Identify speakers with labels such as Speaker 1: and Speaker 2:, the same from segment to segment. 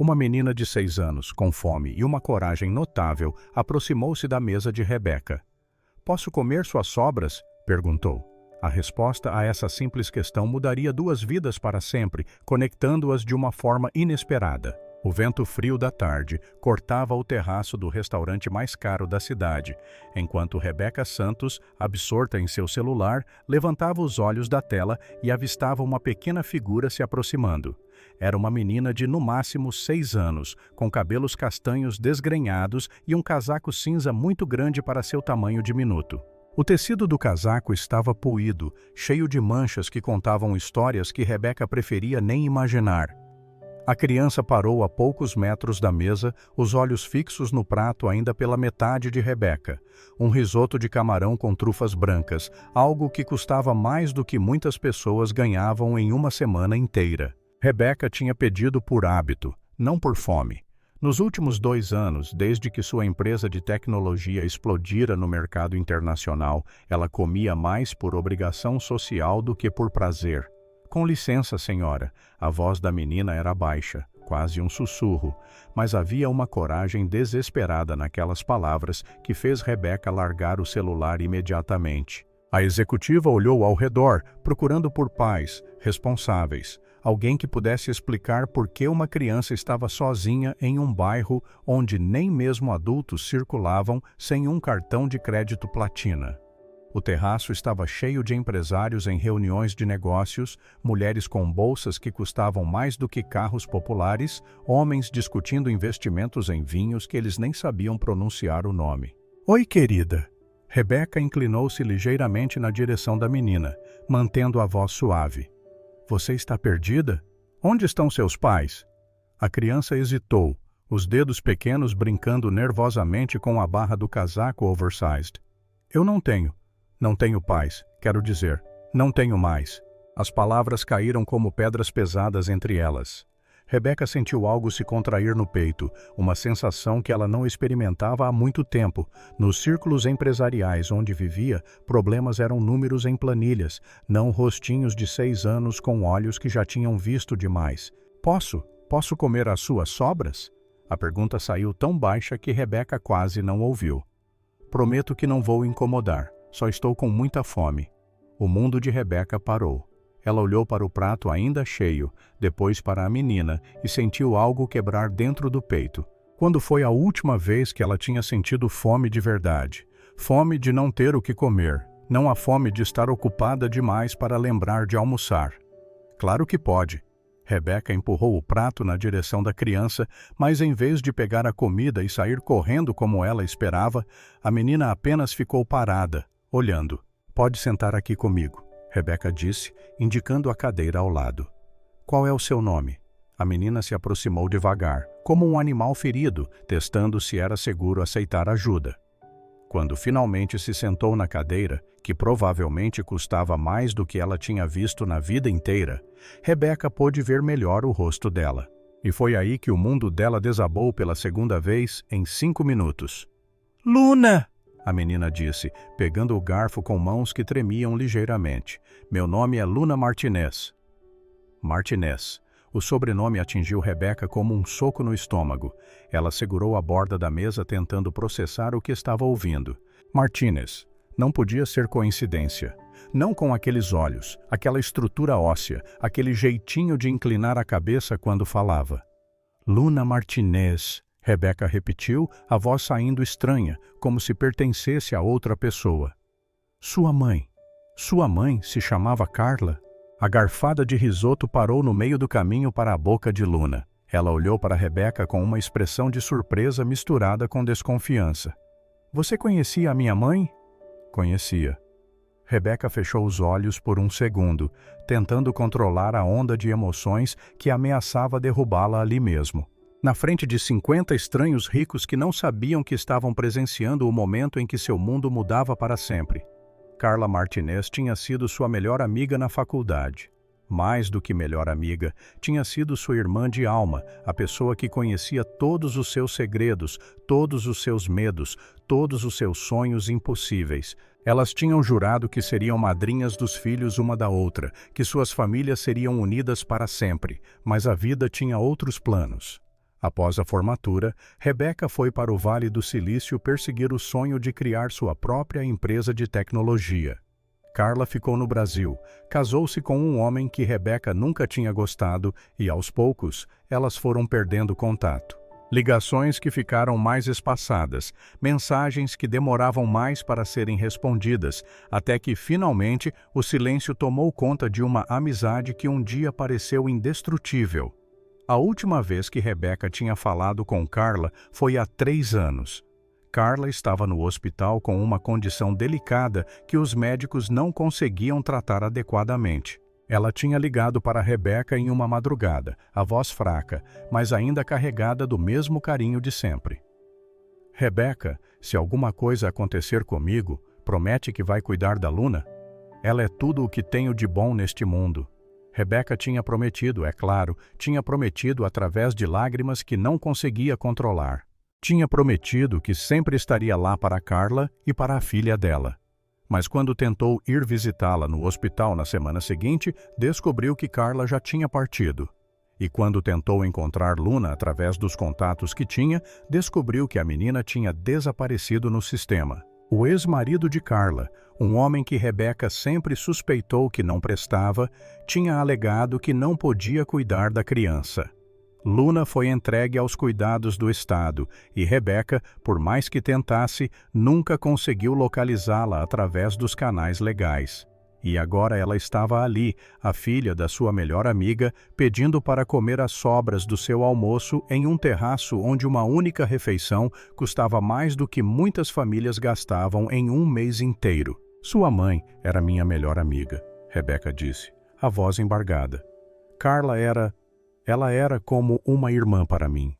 Speaker 1: Uma menina de 6 anos, com fome e uma coragem notável, aproximou-se da mesa de Rebeca. "Posso comer suas sobras?" perguntou. A resposta a essa simples questão mudaria 2 vidas para sempre, conectando-as de uma forma inesperada. O vento frio da tarde cortava o terraço do restaurante mais caro da cidade, enquanto Rebeca Santos, absorta em seu celular, levantava os olhos da tela e avistava uma pequena figura se aproximando. Era uma menina de no máximo 6 anos, com cabelos castanhos desgrenhados e um casaco cinza muito grande para seu tamanho diminuto. O tecido do casaco estava poído, cheio de manchas que contavam histórias que Rebeca preferia nem imaginar. A criança parou a poucos metros da mesa, os olhos fixos no prato ainda pela metade de Rebeca. Um risoto de camarão com trufas brancas, algo que custava mais do que muitas pessoas ganhavam em uma semana inteira. Rebeca tinha pedido por hábito, não por fome. Nos últimos 2 anos, desde que sua empresa de tecnologia explodira no mercado internacional, ela comia mais por obrigação social do que por prazer. "Com licença, senhora." A voz da menina era baixa, quase um sussurro, mas havia uma coragem desesperada naquelas palavras que fez Rebeca largar o celular imediatamente. A executiva olhou ao redor, procurando por pais, responsáveis, alguém que pudesse explicar por que uma criança estava sozinha em um bairro onde nem mesmo adultos circulavam sem um cartão de crédito platina. O terraço estava cheio de empresários em reuniões de negócios, mulheres com bolsas que custavam mais do que carros populares, homens discutindo investimentos em vinhos que eles nem sabiam pronunciar o nome. "Oi, querida." Rebeca inclinou-se ligeiramente na direção da menina, mantendo a voz suave. "Você está perdida? Onde estão seus pais?" A criança hesitou, os dedos pequenos brincando nervosamente com a barra do casaco oversized. "Eu não tenho pais, quero dizer, não tenho mais." As palavras caíram como pedras pesadas entre elas. Rebeca sentiu algo se contrair no peito, uma sensação que ela não experimentava há muito tempo. Nos círculos empresariais onde vivia, problemas eram números em planilhas, não rostinhos de 6 anos com olhos que já tinham visto demais. Posso comer as suas sobras?" A pergunta saiu tão baixa que Rebeca quase não ouviu. "Prometo que não vou incomodar. Só estou com muita fome." O mundo de Rebeca parou. Ela olhou para o prato ainda cheio, depois para a menina e sentiu algo quebrar dentro do peito. Quando foi a última vez que ela tinha sentido fome de verdade? Fome de não ter o que comer, não a fome de estar ocupada demais para lembrar de almoçar. Claro que pode. Rebeca empurrou o prato na direção da criança, mas em vez de pegar a comida e sair correndo como ela esperava, a menina apenas ficou parada, olhando. "Pode sentar aqui comigo," Rebeca disse, indicando a cadeira ao lado. "Qual é o seu nome?" A menina se aproximou devagar, como um animal ferido, testando se era seguro aceitar ajuda. Quando finalmente se sentou na cadeira, que provavelmente custava mais do que ela tinha visto na vida inteira, Rebeca pôde ver melhor o rosto dela. E foi aí que o mundo dela desabou pela segunda vez em 5 minutos. "Luna!" a menina disse, pegando o garfo com mãos que tremiam ligeiramente. "Meu nome é Luna Martinez." Martinez. O sobrenome atingiu Rebeca como um soco no estômago. Ela segurou a borda da mesa tentando processar o que estava ouvindo. Martinez. Não podia ser coincidência. Não com aqueles olhos, aquela estrutura óssea, aquele jeitinho de inclinar a cabeça quando falava. "Luna Martinez." Rebeca repetiu, a voz saindo estranha, como se pertencesse a outra pessoa. Sua mãe se chamava Carla?" A garfada de risoto parou no meio do caminho para a boca de Luna. Ela olhou para Rebeca com uma expressão de surpresa misturada com desconfiança. "Você conhecia a minha mãe?" "Conhecia." Rebeca fechou os olhos por um segundo, tentando controlar a onda de emoções que ameaçava derrubá-la ali mesmo. Na frente de 50 estranhos ricos que não sabiam que estavam presenciando o momento em que seu mundo mudava para sempre. Carla Martinez tinha sido sua melhor amiga na faculdade. Mais do que melhor amiga, tinha sido sua irmã de alma, a pessoa que conhecia todos os seus segredos, todos os seus medos, todos os seus sonhos impossíveis. Elas tinham jurado que seriam madrinhas dos filhos uma da outra, que suas famílias seriam unidas para sempre, mas a vida tinha outros planos. Após a formatura, Rebeca foi para o Vale do Silício perseguir o sonho de criar sua própria empresa de tecnologia. Carla ficou no Brasil, casou-se com um homem que Rebeca nunca tinha gostado e, aos poucos, elas foram perdendo contato. Ligações que ficaram mais espaçadas, mensagens que demoravam mais para serem respondidas, até que, finalmente, o silêncio tomou conta de uma amizade que um dia pareceu indestrutível. A última vez que Rebeca tinha falado com Carla foi há 3 anos. Carla estava no hospital com uma condição delicada que os médicos não conseguiam tratar adequadamente. Ela tinha ligado para Rebeca em uma madrugada, a voz fraca, mas ainda carregada do mesmo carinho de sempre. Rebeca, se alguma coisa acontecer comigo, promete que vai cuidar da Luna? Ela é tudo o que tenho de bom neste mundo. Rebeca tinha prometido, é claro, tinha prometido através de lágrimas que não conseguia controlar. Tinha prometido que sempre estaria lá para Carla e para a filha dela. Mas quando tentou ir visitá-la no hospital na semana seguinte, descobriu que Carla já tinha partido. E quando tentou encontrar Luna através dos contatos que tinha, descobriu que a menina tinha desaparecido no sistema. O ex-marido de Carla, um homem que Rebeca sempre suspeitou que não prestava, tinha alegado que não podia cuidar da criança. Luna foi entregue aos cuidados do Estado e Rebeca, por mais que tentasse, nunca conseguiu localizá-la através dos canais legais. E agora ela estava ali, a filha da sua melhor amiga, pedindo para comer as sobras do seu almoço em um terraço onde uma única refeição custava mais do que muitas famílias gastavam em um mês inteiro. Sua mãe era minha melhor amiga, Rebeca disse, a voz embargada. Carla Ela era como uma irmã para mim.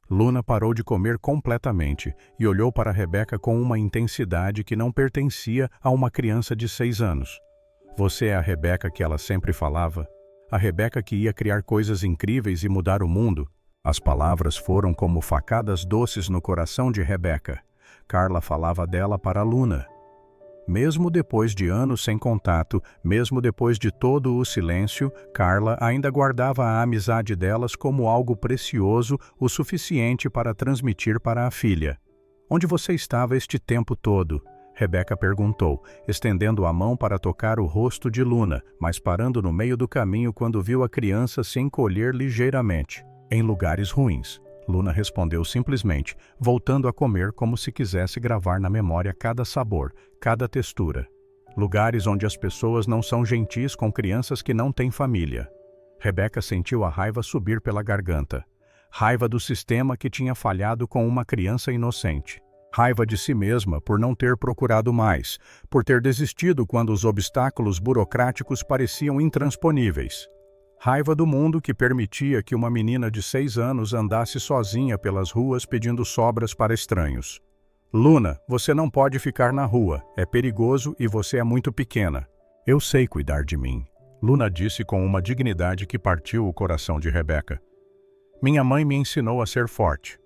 Speaker 1: Luna parou de comer completamente e olhou para Rebeca com uma intensidade que não pertencia a uma criança de 6 anos. Você é a Rebeca que ela sempre falava? A Rebeca que ia criar coisas incríveis e mudar o mundo? As palavras foram como facadas doces no coração de Rebeca. Carla falava dela para Luna. Mesmo depois de anos sem contato, mesmo depois de todo o silêncio, Carla ainda guardava a amizade delas como algo precioso o suficiente para transmitir para a filha. Onde você estava este tempo todo? Rebeca perguntou, estendendo a mão para tocar o rosto de Luna, mas parando no meio do caminho quando viu a criança se encolher ligeiramente. Em lugares ruins. Luna respondeu simplesmente, voltando a comer como se quisesse gravar na memória cada sabor, cada textura. Lugares onde as pessoas não são gentis com crianças que não têm família. Rebeca sentiu a raiva subir pela garganta. Raiva do sistema que tinha falhado com uma criança inocente. Raiva de si mesma por não ter procurado mais, por ter desistido quando os obstáculos burocráticos pareciam intransponíveis. Raiva do mundo que permitia que uma menina de 6 anos andasse sozinha pelas ruas pedindo sobras para estranhos. Luna, você não pode ficar na rua, é perigoso e você é muito pequena. Eu sei cuidar de mim, Luna disse com uma dignidade que partiu o coração de Rebeca. Minha mãe me ensinou a ser forte.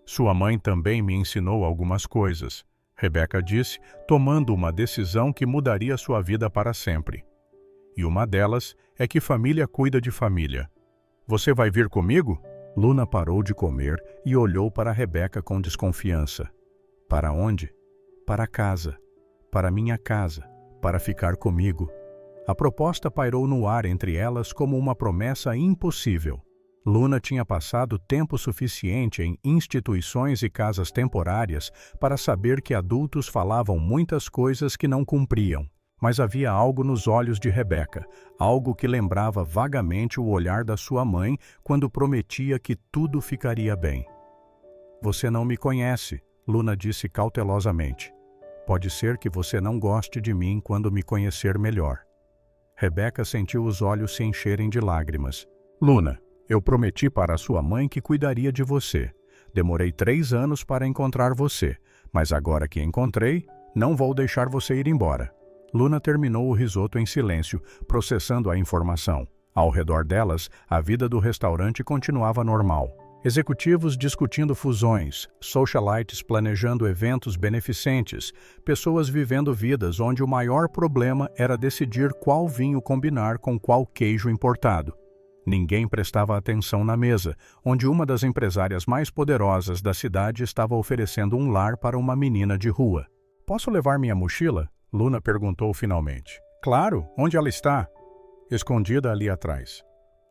Speaker 1: Sua mãe também me ensinou algumas coisas, Rebeca disse, tomando uma decisão que mudaria sua vida para sempre. E uma delas é que família cuida de família. Você vai vir comigo? Luna parou de comer e olhou para Rebeca com desconfiança. Para onde? Para casa. Para minha casa. Para ficar comigo. A proposta pairou no ar entre elas como uma promessa impossível. Luna tinha passado tempo suficiente em instituições e casas temporárias para saber que adultos falavam muitas coisas que não cumpriam. Mas havia algo nos olhos de Rebeca, algo que lembrava vagamente o olhar da sua mãe quando prometia que tudo ficaria bem. Você não me conhece, Luna disse cautelosamente. Pode ser que você não goste de mim quando me conhecer melhor. Rebeca sentiu os olhos se encherem de lágrimas. Luna, eu prometi para a sua mãe que cuidaria de você. Demorei 3 anos para encontrar você, mas agora que encontrei, não vou deixar você ir embora. Luna terminou o risoto em silêncio, processando a informação. Ao redor delas, a vida do restaurante continuava normal. Executivos discutindo fusões, socialites planejando eventos beneficentes, pessoas vivendo vidas onde o maior problema era decidir qual vinho combinar com qual queijo importado. Ninguém prestava atenção na mesa, onde uma das empresárias mais poderosas da cidade estava oferecendo um lar para uma menina de rua. "Posso levar minha mochila?" Luna perguntou finalmente. "Claro, onde ela está?" "Escondida ali atrás."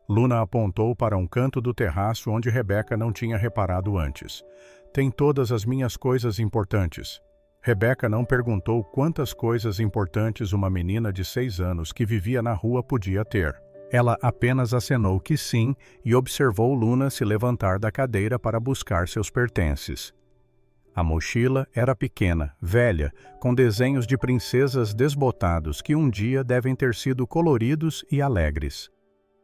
Speaker 1: Luna apontou para um canto do terraço onde Rebeca não tinha reparado antes. "Tem todas as minhas coisas importantes." Rebeca não perguntou quantas coisas importantes uma menina de 6 anos que vivia na rua podia ter. Ela apenas acenou que sim e observou Luna se levantar da cadeira para buscar seus pertences. A mochila era pequena, velha, com desenhos de princesas desbotados que um dia devem ter sido coloridos e alegres.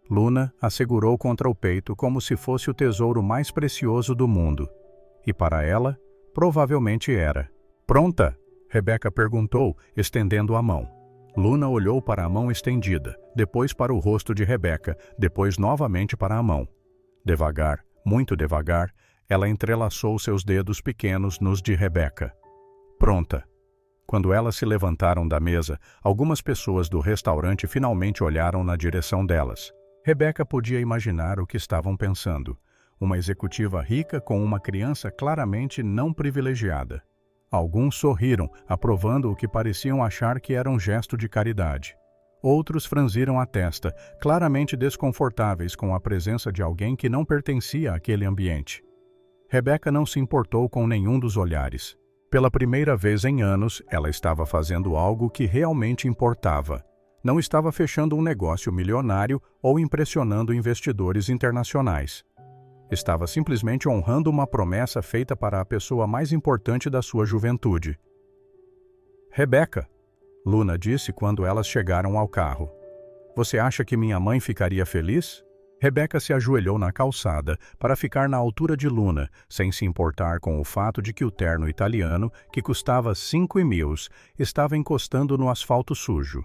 Speaker 1: Luna a segurou contra o peito como se fosse o tesouro mais precioso do mundo. E para ela, provavelmente era. "Pronta?" Rebeca perguntou, estendendo a mão. Luna olhou para a mão estendida, depois para o rosto de Rebeca, depois novamente para a mão. Devagar, muito devagar, ela entrelaçou seus dedos pequenos nos de Rebeca. "Pronta." Quando elas se levantaram da mesa, algumas pessoas do restaurante finalmente olharam na direção delas. Rebeca podia imaginar o que estavam pensando. Uma executiva rica com uma criança claramente não privilegiada. Alguns sorriram, aprovando o que pareciam achar que era um gesto de caridade. Outros franziram a testa, claramente desconfortáveis com a presença de alguém que não pertencia àquele ambiente. Rebeca não se importou com nenhum dos olhares. Pela primeira vez em anos, ela estava fazendo algo que realmente importava. Não estava fechando um negócio milionário ou impressionando investidores internacionais. Estava simplesmente honrando uma promessa feita para a pessoa mais importante da sua juventude. "Rebeca", Luna disse quando elas chegaram ao carro. "Você acha que minha mãe ficaria feliz?" Rebeca se ajoelhou na calçada para ficar na altura de Luna, sem se importar com o fato de que o terno italiano, que custava 5.000, estava encostando no asfalto sujo.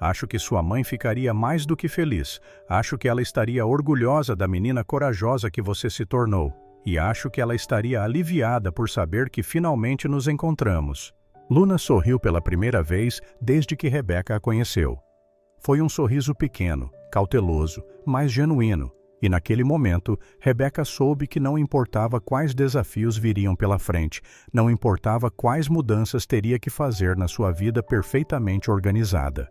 Speaker 1: "Acho que sua mãe ficaria mais do que feliz. Acho que ela estaria orgulhosa da menina corajosa que você se tornou. E acho que ela estaria aliviada por saber que finalmente nos encontramos." Luna sorriu pela primeira vez desde que Rebeca a conheceu. Foi um sorriso pequeno, cauteloso, mas genuíno. E naquele momento, Rebeca soube que não importava quais desafios viriam pela frente, não importava quais mudanças teria que fazer na sua vida perfeitamente organizada.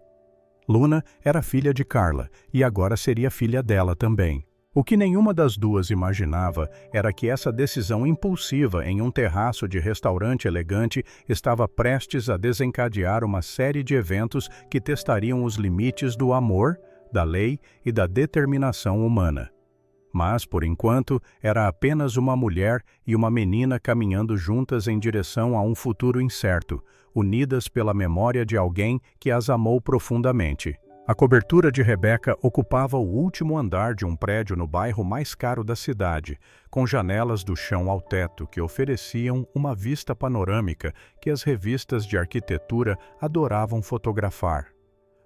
Speaker 1: Luna era filha de Carla e agora seria filha dela também. O que nenhuma das duas imaginava era que essa decisão impulsiva em um terraço de restaurante elegante estava prestes a desencadear uma série de eventos que testariam os limites do amor, da lei e da determinação humana. Mas, por enquanto, era apenas uma mulher e uma menina caminhando juntas em direção a um futuro incerto, unidas pela memória de alguém que as amou profundamente. A cobertura de Rebeca ocupava o último andar de um prédio no bairro mais caro da cidade, com janelas do chão ao teto que ofereciam uma vista panorâmica que as revistas de arquitetura adoravam fotografar.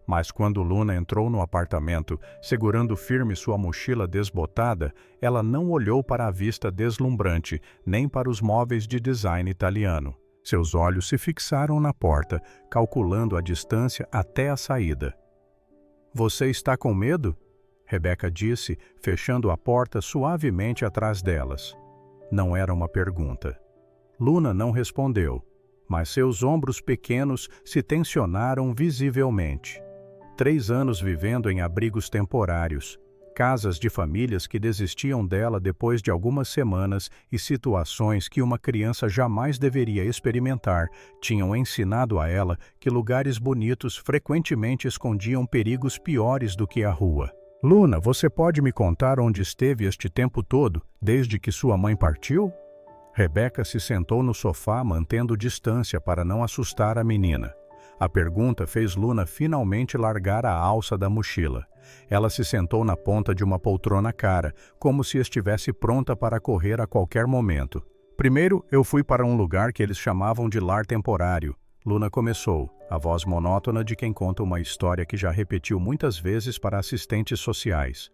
Speaker 1: Mas quando Luna entrou no apartamento, segurando firme sua mochila desbotada, ela não olhou para a vista deslumbrante, nem para os móveis de design italiano. Seus olhos se fixaram na porta, calculando a distância até a saída. "Você está com medo?" Rebeca disse, fechando a porta suavemente atrás delas. Não era uma pergunta. Luna não respondeu, mas seus ombros pequenos se tensionaram visivelmente. 3 anos vivendo em abrigos temporários, casas de famílias que desistiam dela depois de algumas semanas e situações que uma criança jamais deveria experimentar, tinham ensinado a ela que lugares bonitos frequentemente escondiam perigos piores do que a rua. "Luna, você pode me contar onde esteve este tempo todo, desde que sua mãe partiu?" Rebeca se sentou no sofá, mantendo distância para não assustar a menina. A pergunta fez Luna finalmente largar a alça da mochila. Ela se sentou na ponta de uma poltrona cara, como se estivesse pronta para correr a qualquer momento. "Primeiro, eu fui para um lugar que eles chamavam de lar temporário." Luna começou, a voz monótona de quem conta uma história que já repetiu muitas vezes para assistentes sociais.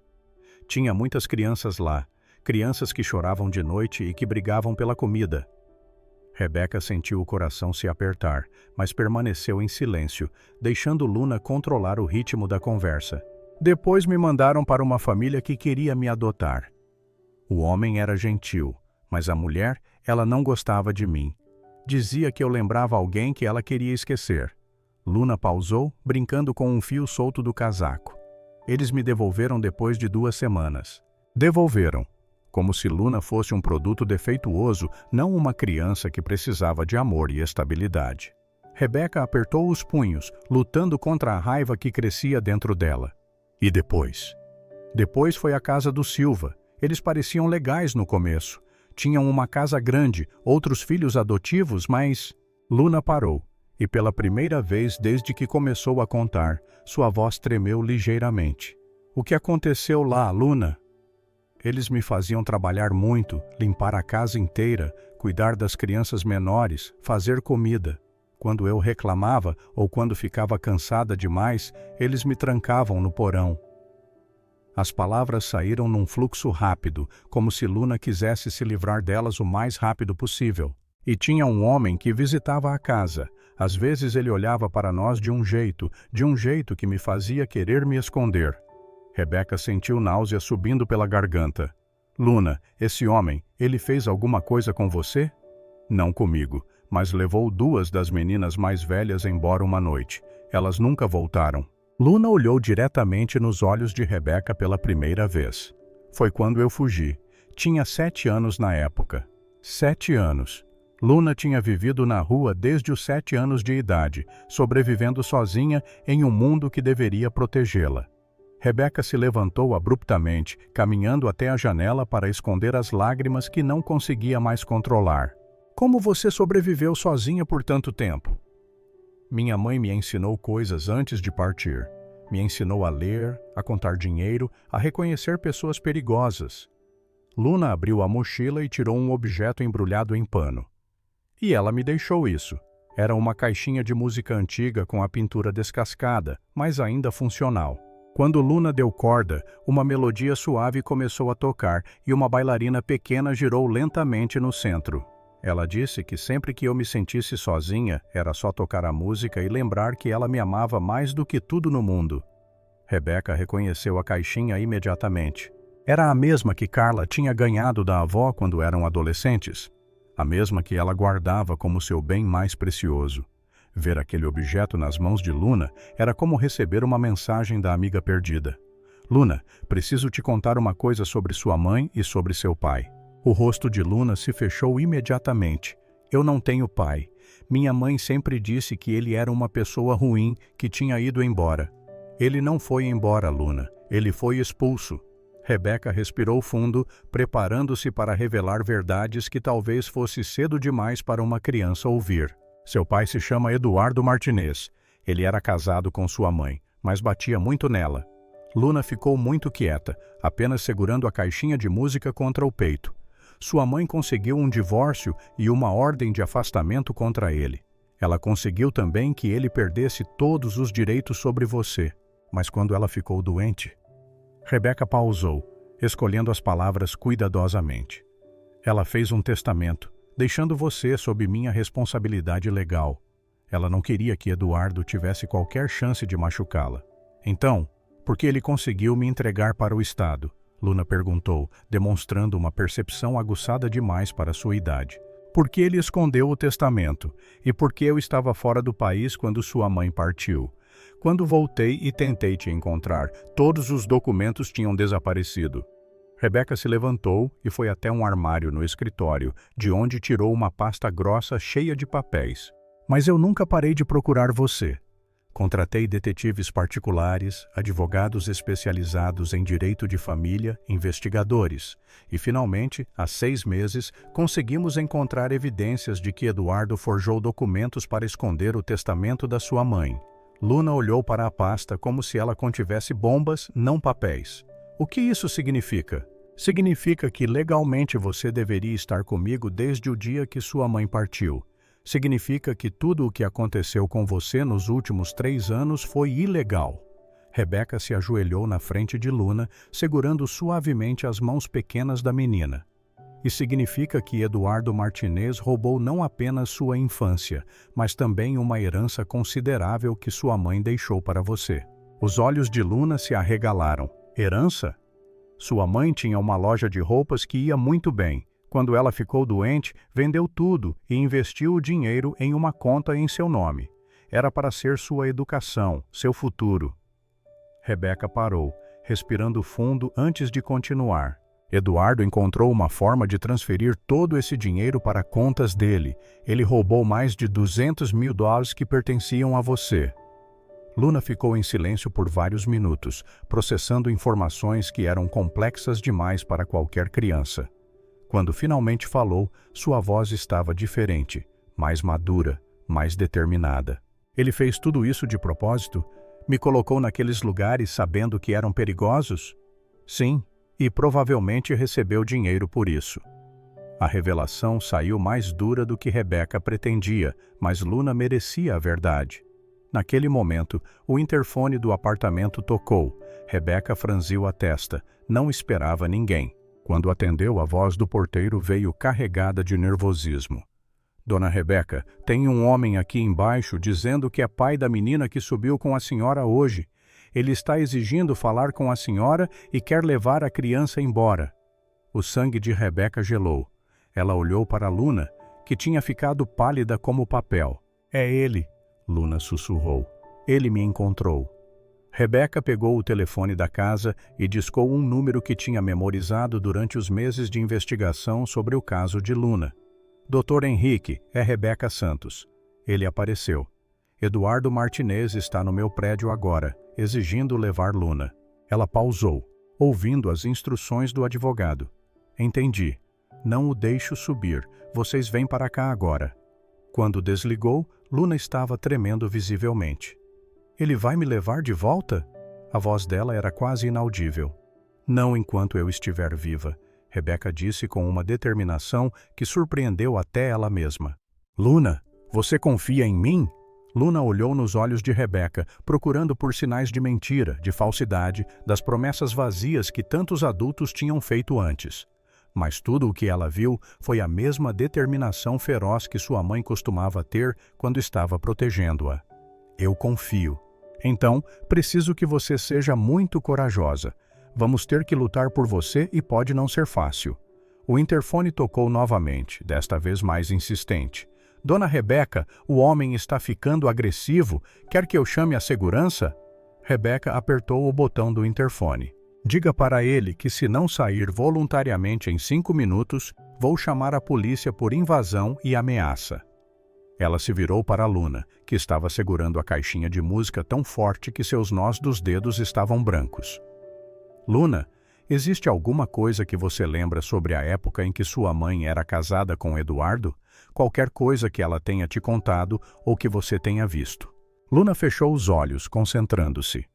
Speaker 1: "Tinha muitas crianças lá, crianças que choravam de noite e que brigavam pela comida." Rebeca sentiu o coração se apertar, mas permaneceu em silêncio, deixando Luna controlar o ritmo da conversa. Depois me mandaram para uma família que queria me adotar. O homem era gentil, mas a mulher, ela não gostava de mim. Dizia que eu lembrava alguém que ela queria esquecer. Luna pausou, brincando com um fio solto do casaco. Eles me devolveram depois de 2 semanas. Devolveram, como se Luna fosse um produto defeituoso, não uma criança que precisava de amor e estabilidade. Rebeca apertou os punhos, lutando contra a raiva que crescia dentro dela. E depois? Depois foi a casa do Silva. Eles pareciam legais no começo. Tinham uma casa grande, outros filhos adotivos, mas... Luna parou, e pela primeira vez desde que começou a contar, sua voz tremeu ligeiramente. O que aconteceu lá, Luna? Eles me faziam trabalhar muito, limpar a casa inteira, cuidar das crianças menores, fazer comida. Quando eu reclamava ou quando ficava cansada demais, eles me trancavam no porão. As palavras saíram num fluxo rápido, como se Luna quisesse se livrar delas o mais rápido possível. E tinha um homem que visitava a casa. Às vezes ele olhava para nós de um jeito que me fazia querer me esconder. Rebeca sentiu náusea subindo pela garganta. Luna, esse homem, ele fez alguma coisa com você? Não comigo, mas levou 2 das meninas mais velhas embora uma noite. Elas nunca voltaram. Luna olhou diretamente nos olhos de Rebeca pela primeira vez. Foi quando eu fugi. Tinha 7 anos na época. 7 anos. Luna tinha vivido na rua desde os 7 anos de idade, sobrevivendo sozinha em um mundo que deveria protegê-la. Rebeca se levantou abruptamente, caminhando até a janela para esconder as lágrimas que não conseguia mais controlar. Como você sobreviveu sozinha por tanto tempo? Minha mãe me ensinou coisas antes de partir. Me ensinou a ler, a contar dinheiro, a reconhecer pessoas perigosas. Luna abriu a mochila e tirou um objeto embrulhado em pano. E ela me deixou isso. Era uma caixinha de música antiga com a pintura descascada, mas ainda funcional. Quando Luna deu corda, uma melodia suave começou a tocar e uma bailarina pequena girou lentamente no centro. Ela disse que sempre que eu me sentisse sozinha, era só tocar a música e lembrar que ela me amava mais do que tudo no mundo. Rebeca reconheceu a caixinha imediatamente. Era a mesma que Carla tinha ganhado da avó quando eram adolescentes. A mesma que ela guardava como seu bem mais precioso. Ver aquele objeto nas mãos de Luna era como receber uma mensagem da amiga perdida. Luna, preciso te contar uma coisa sobre sua mãe e sobre seu pai. O rosto de Luna se fechou imediatamente. Eu não tenho pai. Minha mãe sempre disse que ele era uma pessoa ruim, que tinha ido embora. Ele não foi embora, Luna. Ele foi expulso. Rebeca respirou fundo, preparando-se para revelar verdades que talvez fosse cedo demais para uma criança ouvir. Seu pai se chama Eduardo Martinez. Ele era casado com sua mãe, mas batia muito nela. Luna ficou muito quieta, apenas segurando a caixinha de música contra o peito. Sua mãe conseguiu um divórcio e uma ordem de afastamento contra ele. Ela conseguiu também que ele perdesse todos os direitos sobre você. Mas quando ela ficou doente... Rebeca pausou, escolhendo as palavras cuidadosamente. Ela fez um testamento, deixando você sob minha responsabilidade legal. Ela não queria que Eduardo tivesse qualquer chance de machucá-la. Então, por que ele conseguiu me entregar para o Estado? Luna perguntou, demonstrando uma percepção aguçada demais para sua idade. Por que ele escondeu o testamento? E por que eu estava fora do país quando sua mãe partiu? Quando voltei e tentei te encontrar, todos os documentos tinham desaparecido. Rebeca se levantou e foi até um armário no escritório, de onde tirou uma pasta grossa cheia de papéis. Mas eu nunca parei de procurar você. Contratei detetives particulares, advogados especializados em direito de família, investigadores. E, finalmente, há 6 meses, conseguimos encontrar evidências de que Eduardo forjou documentos para esconder o testamento da sua mãe. Luna olhou para a pasta como se ela contivesse bombas, não papéis. O que isso significa? Significa que legalmente você deveria estar comigo desde o dia que sua mãe partiu. Significa que tudo o que aconteceu com você nos últimos 3 anos foi ilegal. Rebeca se ajoelhou na frente de Luna, segurando suavemente as mãos pequenas da menina. E significa que Eduardo Martinez roubou não apenas sua infância, mas também uma herança considerável que sua mãe deixou para você. Os olhos de Luna se arregalaram. Herança? Sua mãe tinha uma loja de roupas que ia muito bem. Quando ela ficou doente, vendeu tudo e investiu o dinheiro em uma conta em seu nome. Era para ser sua educação, seu futuro. Rebeca parou, respirando fundo antes de continuar. Eduardo encontrou uma forma de transferir todo esse dinheiro para contas dele. Ele roubou mais de $200.000 que pertenciam a você. Luna ficou em silêncio por vários minutos, processando informações que eram complexas demais para qualquer criança. Quando finalmente falou, sua voz estava diferente, mais madura, mais determinada. Ele fez tudo isso de propósito? Me colocou naqueles lugares sabendo que eram perigosos? Sim, e provavelmente recebeu dinheiro por isso. A revelação saiu mais dura do que Rebeca pretendia, mas Luna merecia a verdade. Naquele momento, o interfone do apartamento tocou. Rebeca franziu a testa. Não esperava ninguém. Quando atendeu, a voz do porteiro veio carregada de nervosismo. Dona Rebeca, tem um homem aqui embaixo dizendo que é pai da menina que subiu com a senhora hoje. Ele está exigindo falar com a senhora e quer levar a criança embora. O sangue de Rebeca gelou. Ela olhou para Luna, que tinha ficado pálida como papel. É ele, Luna sussurrou. Ele me encontrou. Rebeca pegou o telefone da casa e discou um número que tinha memorizado durante os meses de investigação sobre o caso de Luna. Dr. Henrique, é Rebeca Santos. Ele apareceu. Eduardo Martinez está no meu prédio agora, exigindo levar Luna. Ela pausou, ouvindo as instruções do advogado. Entendi. Não o deixo subir. Vocês vêm para cá agora. Quando desligou, Luna estava tremendo visivelmente. Ele vai me levar de volta? A voz dela era quase inaudível. Não enquanto eu estiver viva, Rebeca disse com uma determinação que surpreendeu até ela mesma. Luna, você confia em mim? Luna olhou nos olhos de Rebeca, procurando por sinais de mentira, de falsidade, das promessas vazias que tantos adultos tinham feito antes. Mas tudo o que ela viu foi a mesma determinação feroz que sua mãe costumava ter quando estava protegendo-a. Eu confio. Então, preciso que você seja muito corajosa. Vamos ter que lutar por você e pode não ser fácil. O interfone tocou novamente, desta vez mais insistente. Dona Rebeca, o homem está ficando agressivo. Quer que eu chame a segurança? Rebeca apertou o botão do interfone. Diga para ele que se não sair voluntariamente em 5 minutos, vou chamar a polícia por invasão e ameaça. Ela se virou para Luna, que estava segurando a caixinha de música tão forte que seus nós dos dedos estavam brancos. Luna, existe alguma coisa que você lembra sobre a época em que sua mãe era casada com Eduardo? Qualquer coisa que ela tenha te contado ou que você tenha visto. Luna fechou os olhos, concentrando-se.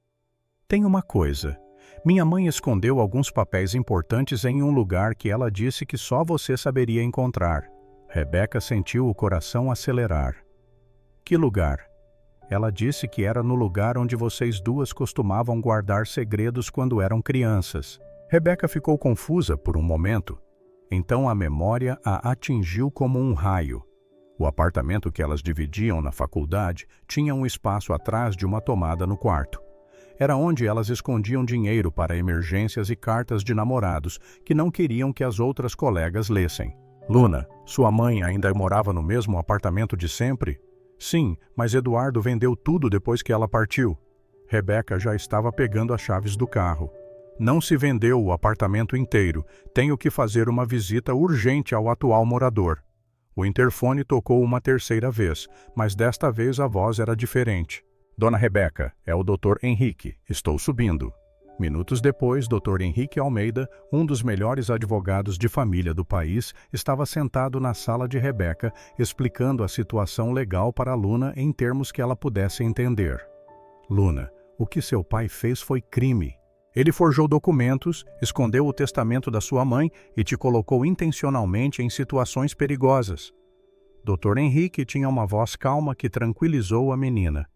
Speaker 1: Tem uma coisa. Minha mãe escondeu alguns papéis importantes em um lugar que ela disse que só você saberia encontrar. Rebeca sentiu o coração acelerar. Que lugar? Ela disse que era no lugar onde vocês duas costumavam guardar segredos quando eram crianças. Rebeca ficou confusa por um momento. Então a memória a atingiu como um raio. O apartamento que elas dividiam na faculdade tinha um espaço atrás de uma tomada no quarto. Era onde elas escondiam dinheiro para emergências e cartas de namorados que não queriam que as outras colegas lessem. Luna, sua mãe ainda morava no mesmo apartamento de sempre? Sim, mas Eduardo vendeu tudo depois que ela partiu. Rebeca já estava pegando as chaves do carro. Não se vendeu o apartamento inteiro. Tenho que fazer uma visita urgente ao atual morador. O interfone tocou uma terceira vez, mas desta vez a voz era diferente. Dona Rebeca, é o Dr. Henrique. Estou subindo. Minutos depois, Dr. Henrique Almeida, um dos melhores advogados de família do país, estava sentado na sala de Rebeca, explicando a situação legal para Luna em termos que ela pudesse entender. Luna, o que seu pai fez foi crime. Ele forjou documentos, escondeu o testamento da sua mãe e te colocou intencionalmente em situações perigosas. Dr. Henrique tinha uma voz calma que tranquilizou a menina.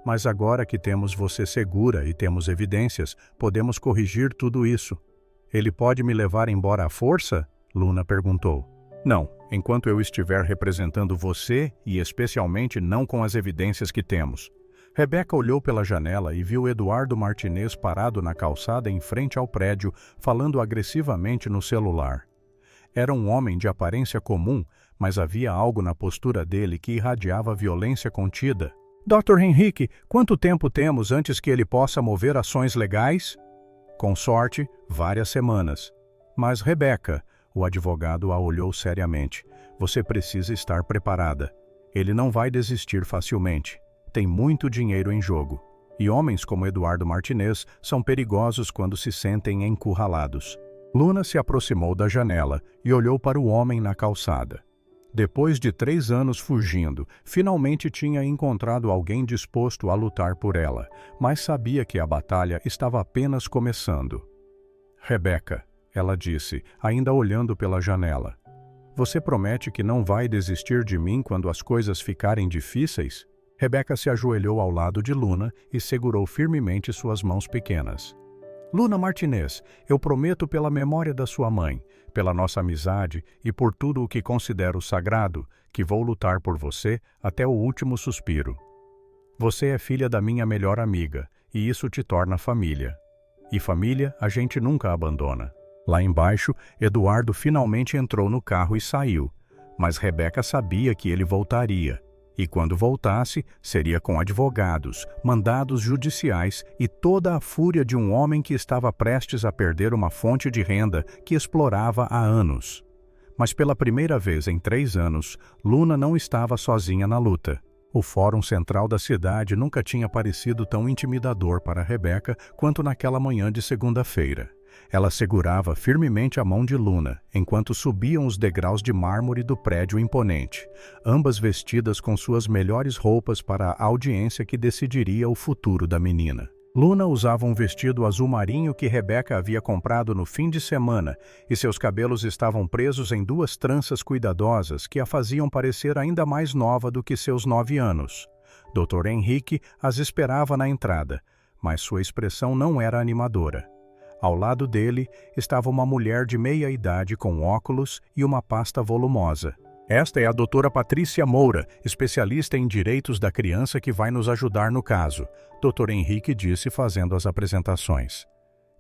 Speaker 1: Mas agora que temos você segura e temos evidências, podemos corrigir tudo isso. Ele pode me levar embora à força? Luna perguntou. Não, enquanto eu estiver representando você e especialmente não com as evidências que temos. Rebeca olhou pela janela e viu Eduardo Martinez parado na calçada em frente ao prédio, falando agressivamente no celular. Era um homem de aparência comum, mas havia algo na postura dele que irradiava violência contida. Dr. Henrique, quanto tempo temos antes que ele possa mover ações legais? Com sorte, várias semanas. Mas Rebeca, o advogado a olhou seriamente. Você precisa estar preparada. Ele não vai desistir facilmente. Tem muito dinheiro em jogo. E homens como Eduardo Martinez são perigosos quando se sentem encurralados. Luna se aproximou da janela e olhou para o homem na calçada. Depois de 3 anos fugindo, finalmente tinha encontrado alguém disposto a lutar por ela, mas sabia que a batalha estava apenas começando. Rebeca, ela disse, ainda olhando pela janela. Você promete que não vai desistir de mim quando as coisas ficarem difíceis? Rebeca se ajoelhou ao lado de Luna e segurou firmemente suas mãos pequenas. Luna Martinez, eu prometo pela memória da sua mãe, pela nossa amizade e por tudo o que considero sagrado, que vou lutar por você até o último suspiro. Você é filha da minha melhor amiga, e isso te torna família. E família a gente nunca abandona. Lá embaixo, Eduardo finalmente entrou no carro e saiu, mas Rebeca sabia que ele voltaria. E quando voltasse, seria com advogados, mandados judiciais e toda a fúria de um homem que estava prestes a perder uma fonte de renda que explorava há anos. Mas pela primeira vez em 3 anos, Luna não estava sozinha na luta. O Fórum Central da cidade nunca tinha parecido tão intimidador para Rebeca quanto naquela manhã de segunda-feira. Ela segurava firmemente a mão de Luna, enquanto subiam os degraus de mármore do prédio imponente, ambas vestidas com suas melhores roupas para a audiência que decidiria o futuro da menina. Luna usava um vestido azul marinho que Rebeca havia comprado no fim de semana, e seus cabelos estavam presos em 2 tranças cuidadosas que a faziam parecer ainda mais nova do que seus 9 anos. Dr. Henrique as esperava na entrada, mas sua expressão não era animadora. Ao lado dele estava uma mulher de meia-idade com óculos e uma pasta volumosa. Esta é a doutora Patrícia Moura, especialista em direitos da criança que vai nos ajudar no caso, Dr. Henrique disse fazendo as apresentações.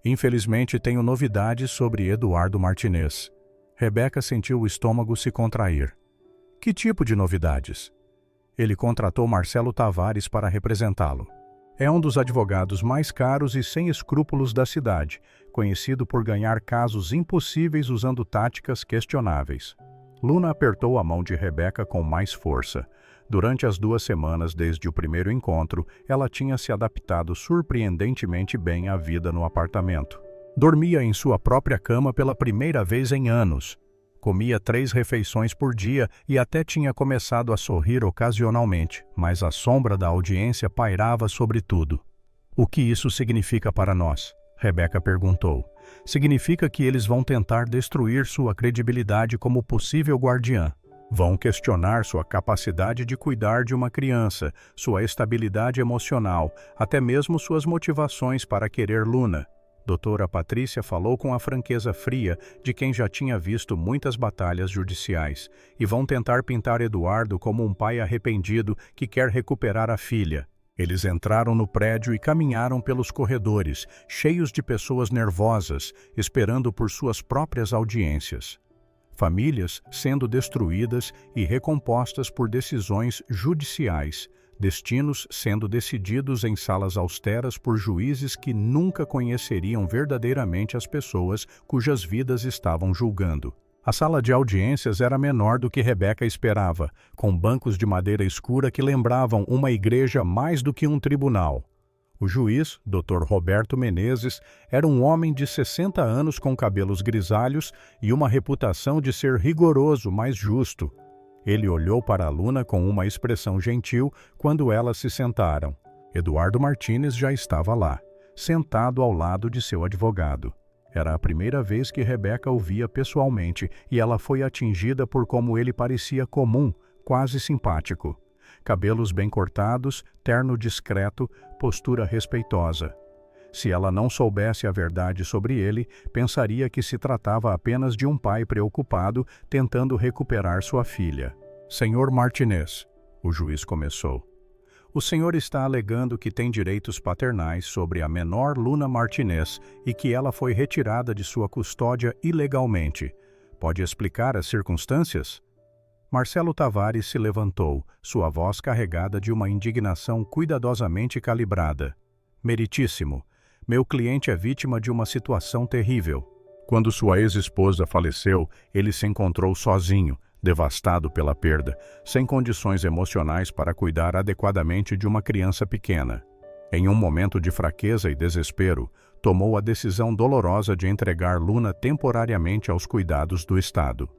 Speaker 1: Infelizmente tenho novidades sobre Eduardo Martinez. Rebeca sentiu o estômago se contrair. Que tipo de novidades? Ele contratou Marcelo Tavares para representá-lo. É um dos advogados mais caros e sem escrúpulos da cidade, conhecido por ganhar casos impossíveis usando táticas questionáveis. Luna apertou a mão de Rebeca com mais força. Durante as 2 semanas desde o primeiro encontro, ela tinha se adaptado surpreendentemente bem à vida no apartamento. Dormia em sua própria cama pela primeira vez em anos. Comia 3 refeições por dia e até tinha começado a sorrir ocasionalmente, mas a sombra da audiência pairava sobre tudo. O que isso significa para nós? Rebeca perguntou. Significa que eles vão tentar destruir sua credibilidade como possível guardiã. Vão questionar sua capacidade de cuidar de uma criança, sua estabilidade emocional, até mesmo suas motivações para querer Luna. Doutora Patrícia falou com a franqueza fria de quem já tinha visto muitas batalhas judiciais, e vão tentar pintar Eduardo como um pai arrependido que quer recuperar a filha. Eles entraram no prédio e caminharam pelos corredores, cheios de pessoas nervosas, esperando por suas próprias audiências. Famílias sendo destruídas e recompostas por decisões judiciais, destinos sendo decididos em salas austeras por juízes que nunca conheceriam verdadeiramente as pessoas cujas vidas estavam julgando. A sala de audiências era menor do que Rebeca esperava, com bancos de madeira escura que lembravam uma igreja mais do que um tribunal. O juiz, Dr. Roberto Menezes, era um homem de 60 anos com cabelos grisalhos e uma reputação de ser rigoroso, mas justo. Ele olhou para a Luna com uma expressão gentil quando elas se sentaram. Eduardo Martinez já estava lá, sentado ao lado de seu advogado. Era a primeira vez que Rebeca o via pessoalmente e ela foi atingida por como ele parecia comum, quase simpático. Cabelos bem cortados, terno discreto, postura respeitosa. Se ela não soubesse a verdade sobre ele, pensaria que se tratava apenas de um pai preocupado tentando recuperar sua filha. Senhor Martinez, o juiz começou. O senhor está alegando que tem direitos paternais sobre a menor Luna Martinez e que ela foi retirada de sua custódia ilegalmente. Pode explicar as circunstâncias? Marcelo Tavares se levantou, sua voz carregada de uma indignação cuidadosamente calibrada. Meritíssimo, meu cliente é vítima de uma situação terrível. Quando sua ex-esposa faleceu, ele se encontrou sozinho, devastado pela perda, sem condições emocionais para cuidar adequadamente de uma criança pequena. Em um momento de fraqueza e desespero, tomou a decisão dolorosa de entregar Luna temporariamente aos cuidados do Estado.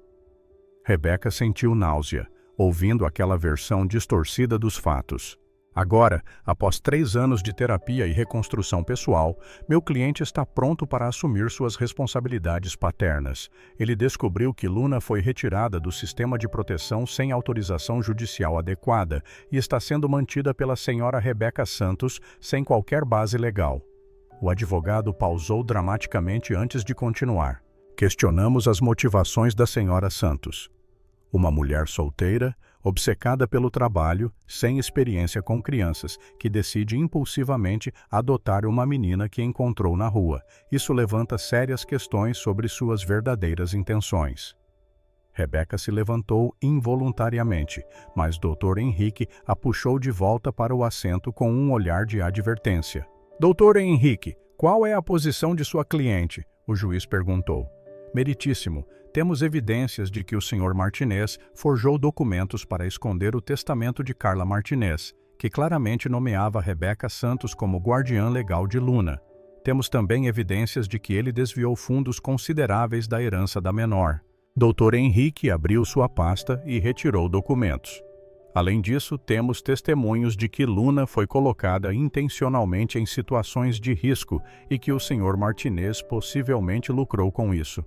Speaker 1: Rebeca sentiu náusea, ouvindo aquela versão distorcida dos fatos. Agora, após 3 anos de terapia e reconstrução pessoal, meu cliente está pronto para assumir suas responsabilidades paternas. Ele descobriu que Luna foi retirada do sistema de proteção sem autorização judicial adequada e está sendo mantida pela senhora Rebeca Santos sem qualquer base legal. O advogado pausou dramaticamente antes de continuar. Questionamos as motivações da senhora Santos. Uma mulher solteira, obcecada pelo trabalho, sem experiência com crianças, que decide impulsivamente adotar uma menina que encontrou na rua. Isso levanta sérias questões sobre suas verdadeiras intenções. Rebeca se levantou involuntariamente, mas Dr. Henrique a puxou de volta para o assento com um olhar de advertência. Dr. Henrique, qual é a posição de sua cliente? O juiz perguntou. Meritíssimo, temos evidências de que o Sr. Martinez forjou documentos para esconder o testamento de Carla Martinez, que claramente nomeava Rebeca Santos como guardiã legal de Luna. Temos também evidências de que ele desviou fundos consideráveis da herança da menor. Dr. Henrique abriu sua pasta e retirou documentos. Além disso, temos testemunhos de que Luna foi colocada intencionalmente em situações de risco e que o Sr. Martinez possivelmente lucrou com isso.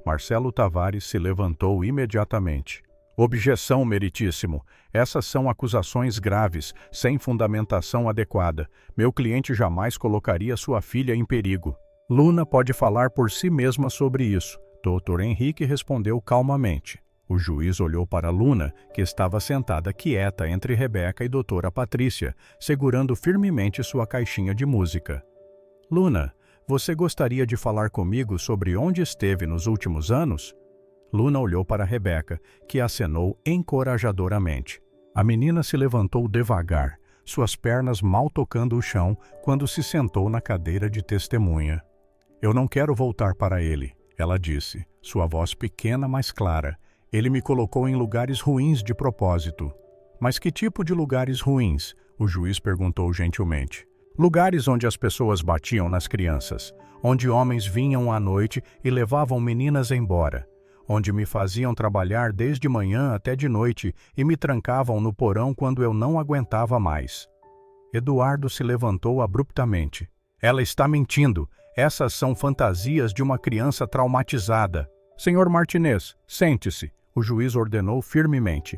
Speaker 1: Marcelo Tavares se levantou imediatamente. Objeção, meritíssimo. Essas são acusações graves, sem fundamentação adequada. Meu cliente jamais colocaria sua filha em perigo. Luna pode falar por si mesma sobre isso. Dr. Henrique respondeu calmamente. O juiz olhou para Luna, que estava sentada quieta entre Rebeca e doutora Patrícia, segurando firmemente sua caixinha de música. Luna, você gostaria de falar comigo sobre onde esteve nos últimos anos? Luna olhou para Rebeca, que acenou encorajadoramente. A menina se levantou devagar, suas pernas mal tocando o chão, quando se sentou na cadeira de testemunha. Eu não quero voltar para ele, ela disse, sua voz pequena, mas clara. Ele me colocou em lugares ruins de propósito. Mas que tipo de lugares ruins? O juiz perguntou gentilmente. Lugares onde as pessoas batiam nas crianças, onde homens vinham à noite e levavam meninas embora, onde me faziam trabalhar desde manhã até de noite e me trancavam no porão quando eu não aguentava mais. Eduardo se levantou abruptamente. Ela está mentindo. Essas são fantasias de uma criança traumatizada. Senhor Martinez, sente-se, o juiz ordenou firmemente.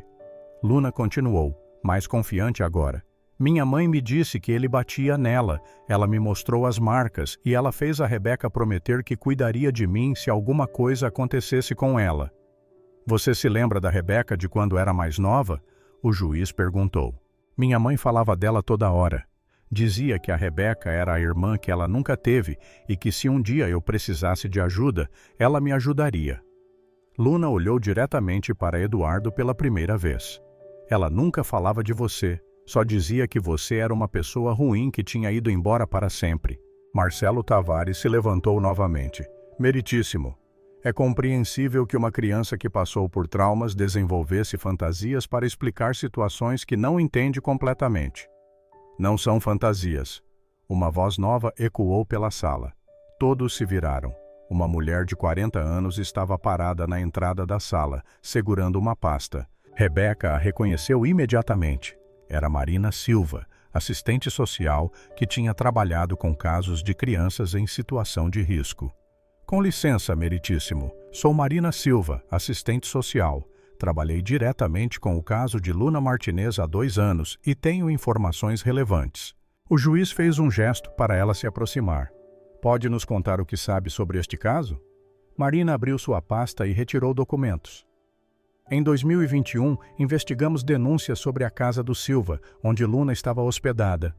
Speaker 1: Luna continuou, mais confiante agora. Minha mãe me disse que ele batia nela, ela me mostrou as marcas e ela fez a Rebeca prometer que cuidaria de mim se alguma coisa acontecesse com ela. Você se lembra da Rebeca de quando era mais nova? O juiz perguntou. Minha mãe falava dela toda hora. Dizia que a Rebeca era a irmã que ela nunca teve e que se um dia eu precisasse de ajuda, ela me ajudaria. Luna olhou diretamente para Eduardo pela primeira vez. Ela nunca falava de você. Só dizia que você era uma pessoa ruim que tinha ido embora para sempre. Marcelo Tavares se levantou novamente. Meritíssimo. É compreensível que uma criança que passou por traumas desenvolvesse fantasias para explicar situações que não entende completamente. Não são fantasias. Uma voz nova ecoou pela sala. Todos se viraram. Uma mulher de 40 anos estava parada na entrada da sala, segurando uma pasta. Rebeca a reconheceu imediatamente. Era Marina Silva, assistente social que tinha trabalhado com casos de crianças em situação de risco. Com licença, meritíssimo. Sou Marina Silva, assistente social. Trabalhei diretamente com o caso de Luna Martinez há 2 anos e tenho informações relevantes. O juiz fez um gesto para ela se aproximar. Pode nos contar o que sabe sobre este caso? Marina abriu sua pasta e retirou documentos. Em 2021, investigamos denúncias sobre a casa do Silva, onde Luna estava hospedada.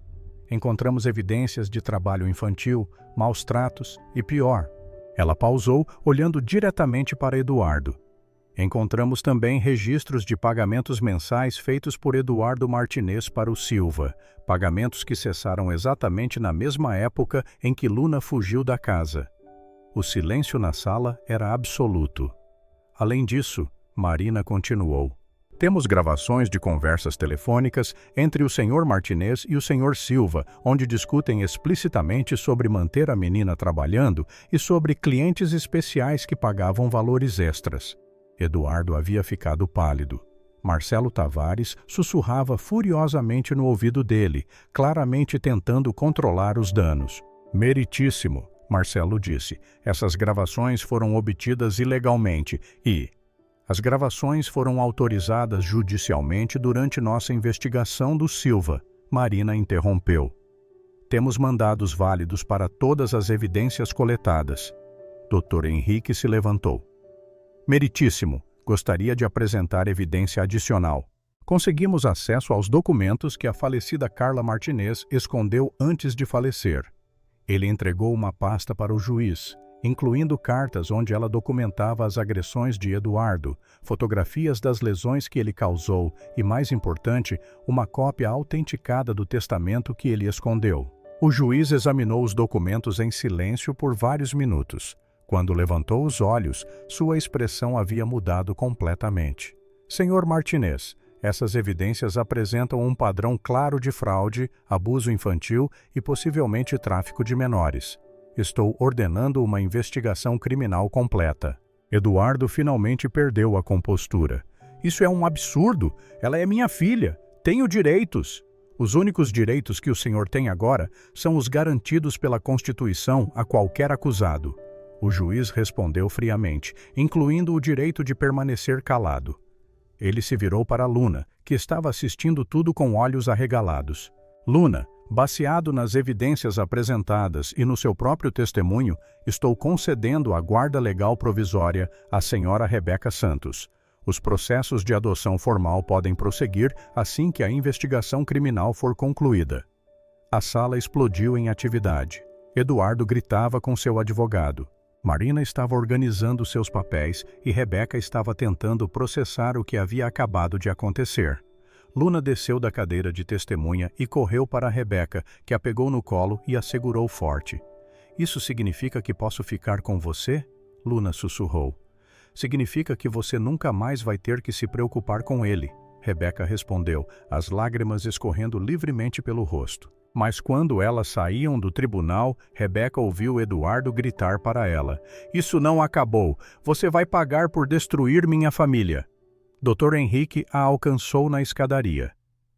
Speaker 1: Encontramos evidências de trabalho infantil, maus tratos e pior. Ela pausou, olhando diretamente para Eduardo. Encontramos também registros de pagamentos mensais feitos por Eduardo Martinez para o Silva, pagamentos que cessaram exatamente na mesma época em que Luna fugiu da casa. O silêncio na sala era absoluto. Além disso, Marina continuou. Temos gravações de conversas telefônicas entre o Sr. Martinez e o Sr. Silva, onde discutem explicitamente sobre manter a menina trabalhando e sobre clientes especiais que pagavam valores extras. Eduardo havia ficado pálido. Marcelo Tavares sussurrava furiosamente no ouvido dele, claramente tentando controlar os danos. Meritíssimo, Marcelo disse. Essas gravações foram obtidas ilegalmente e... As gravações foram autorizadas judicialmente durante nossa investigação do Silva. Marina interrompeu. Temos mandados válidos para todas as evidências coletadas. Dr. Henrique se levantou. Meritíssimo, gostaria de apresentar evidência adicional. Conseguimos acesso aos documentos que a falecida Carla Martinez escondeu antes de falecer. Ele entregou uma pasta para o juiz, incluindo cartas onde ela documentava as agressões de Eduardo, fotografias das lesões que ele causou e, mais importante, uma cópia autenticada do testamento que ele escondeu. O juiz examinou os documentos em silêncio por vários minutos. Quando levantou os olhos, sua expressão havia mudado completamente. Senhor Martinez, essas evidências apresentam um padrão claro de fraude, abuso infantil e possivelmente tráfico de menores. Estou ordenando uma investigação criminal completa. Eduardo finalmente perdeu a compostura. Isso é um absurdo. Ela é minha filha. Tenho direitos. Os únicos direitos que o senhor tem agora são os garantidos pela Constituição a qualquer acusado. O juiz respondeu friamente, incluindo o direito de permanecer calado. Ele se virou para Luna, que estava assistindo tudo com olhos arregalados. Luna, baseado nas evidências apresentadas e no seu próprio testemunho, estou concedendo a guarda legal provisória à senhora Rebeca Santos. Os processos de adoção formal podem prosseguir assim que a investigação criminal for concluída. A sala explodiu em atividade. Eduardo gritava com seu advogado. Marina estava organizando seus papéis e Rebeca estava tentando processar o que havia acabado de acontecer. Luna desceu da cadeira de testemunha e correu para Rebeca, que a pegou no colo e a segurou forte. Isso significa que posso ficar com você? Luna sussurrou. Significa que você nunca mais vai ter que se preocupar com ele. Rebeca respondeu, as lágrimas escorrendo livremente pelo rosto. Mas quando elas saíam do tribunal, Rebeca ouviu Eduardo gritar para ela. Isso não acabou. Você vai pagar por destruir minha família. Dr. Henrique a alcançou na escadaria.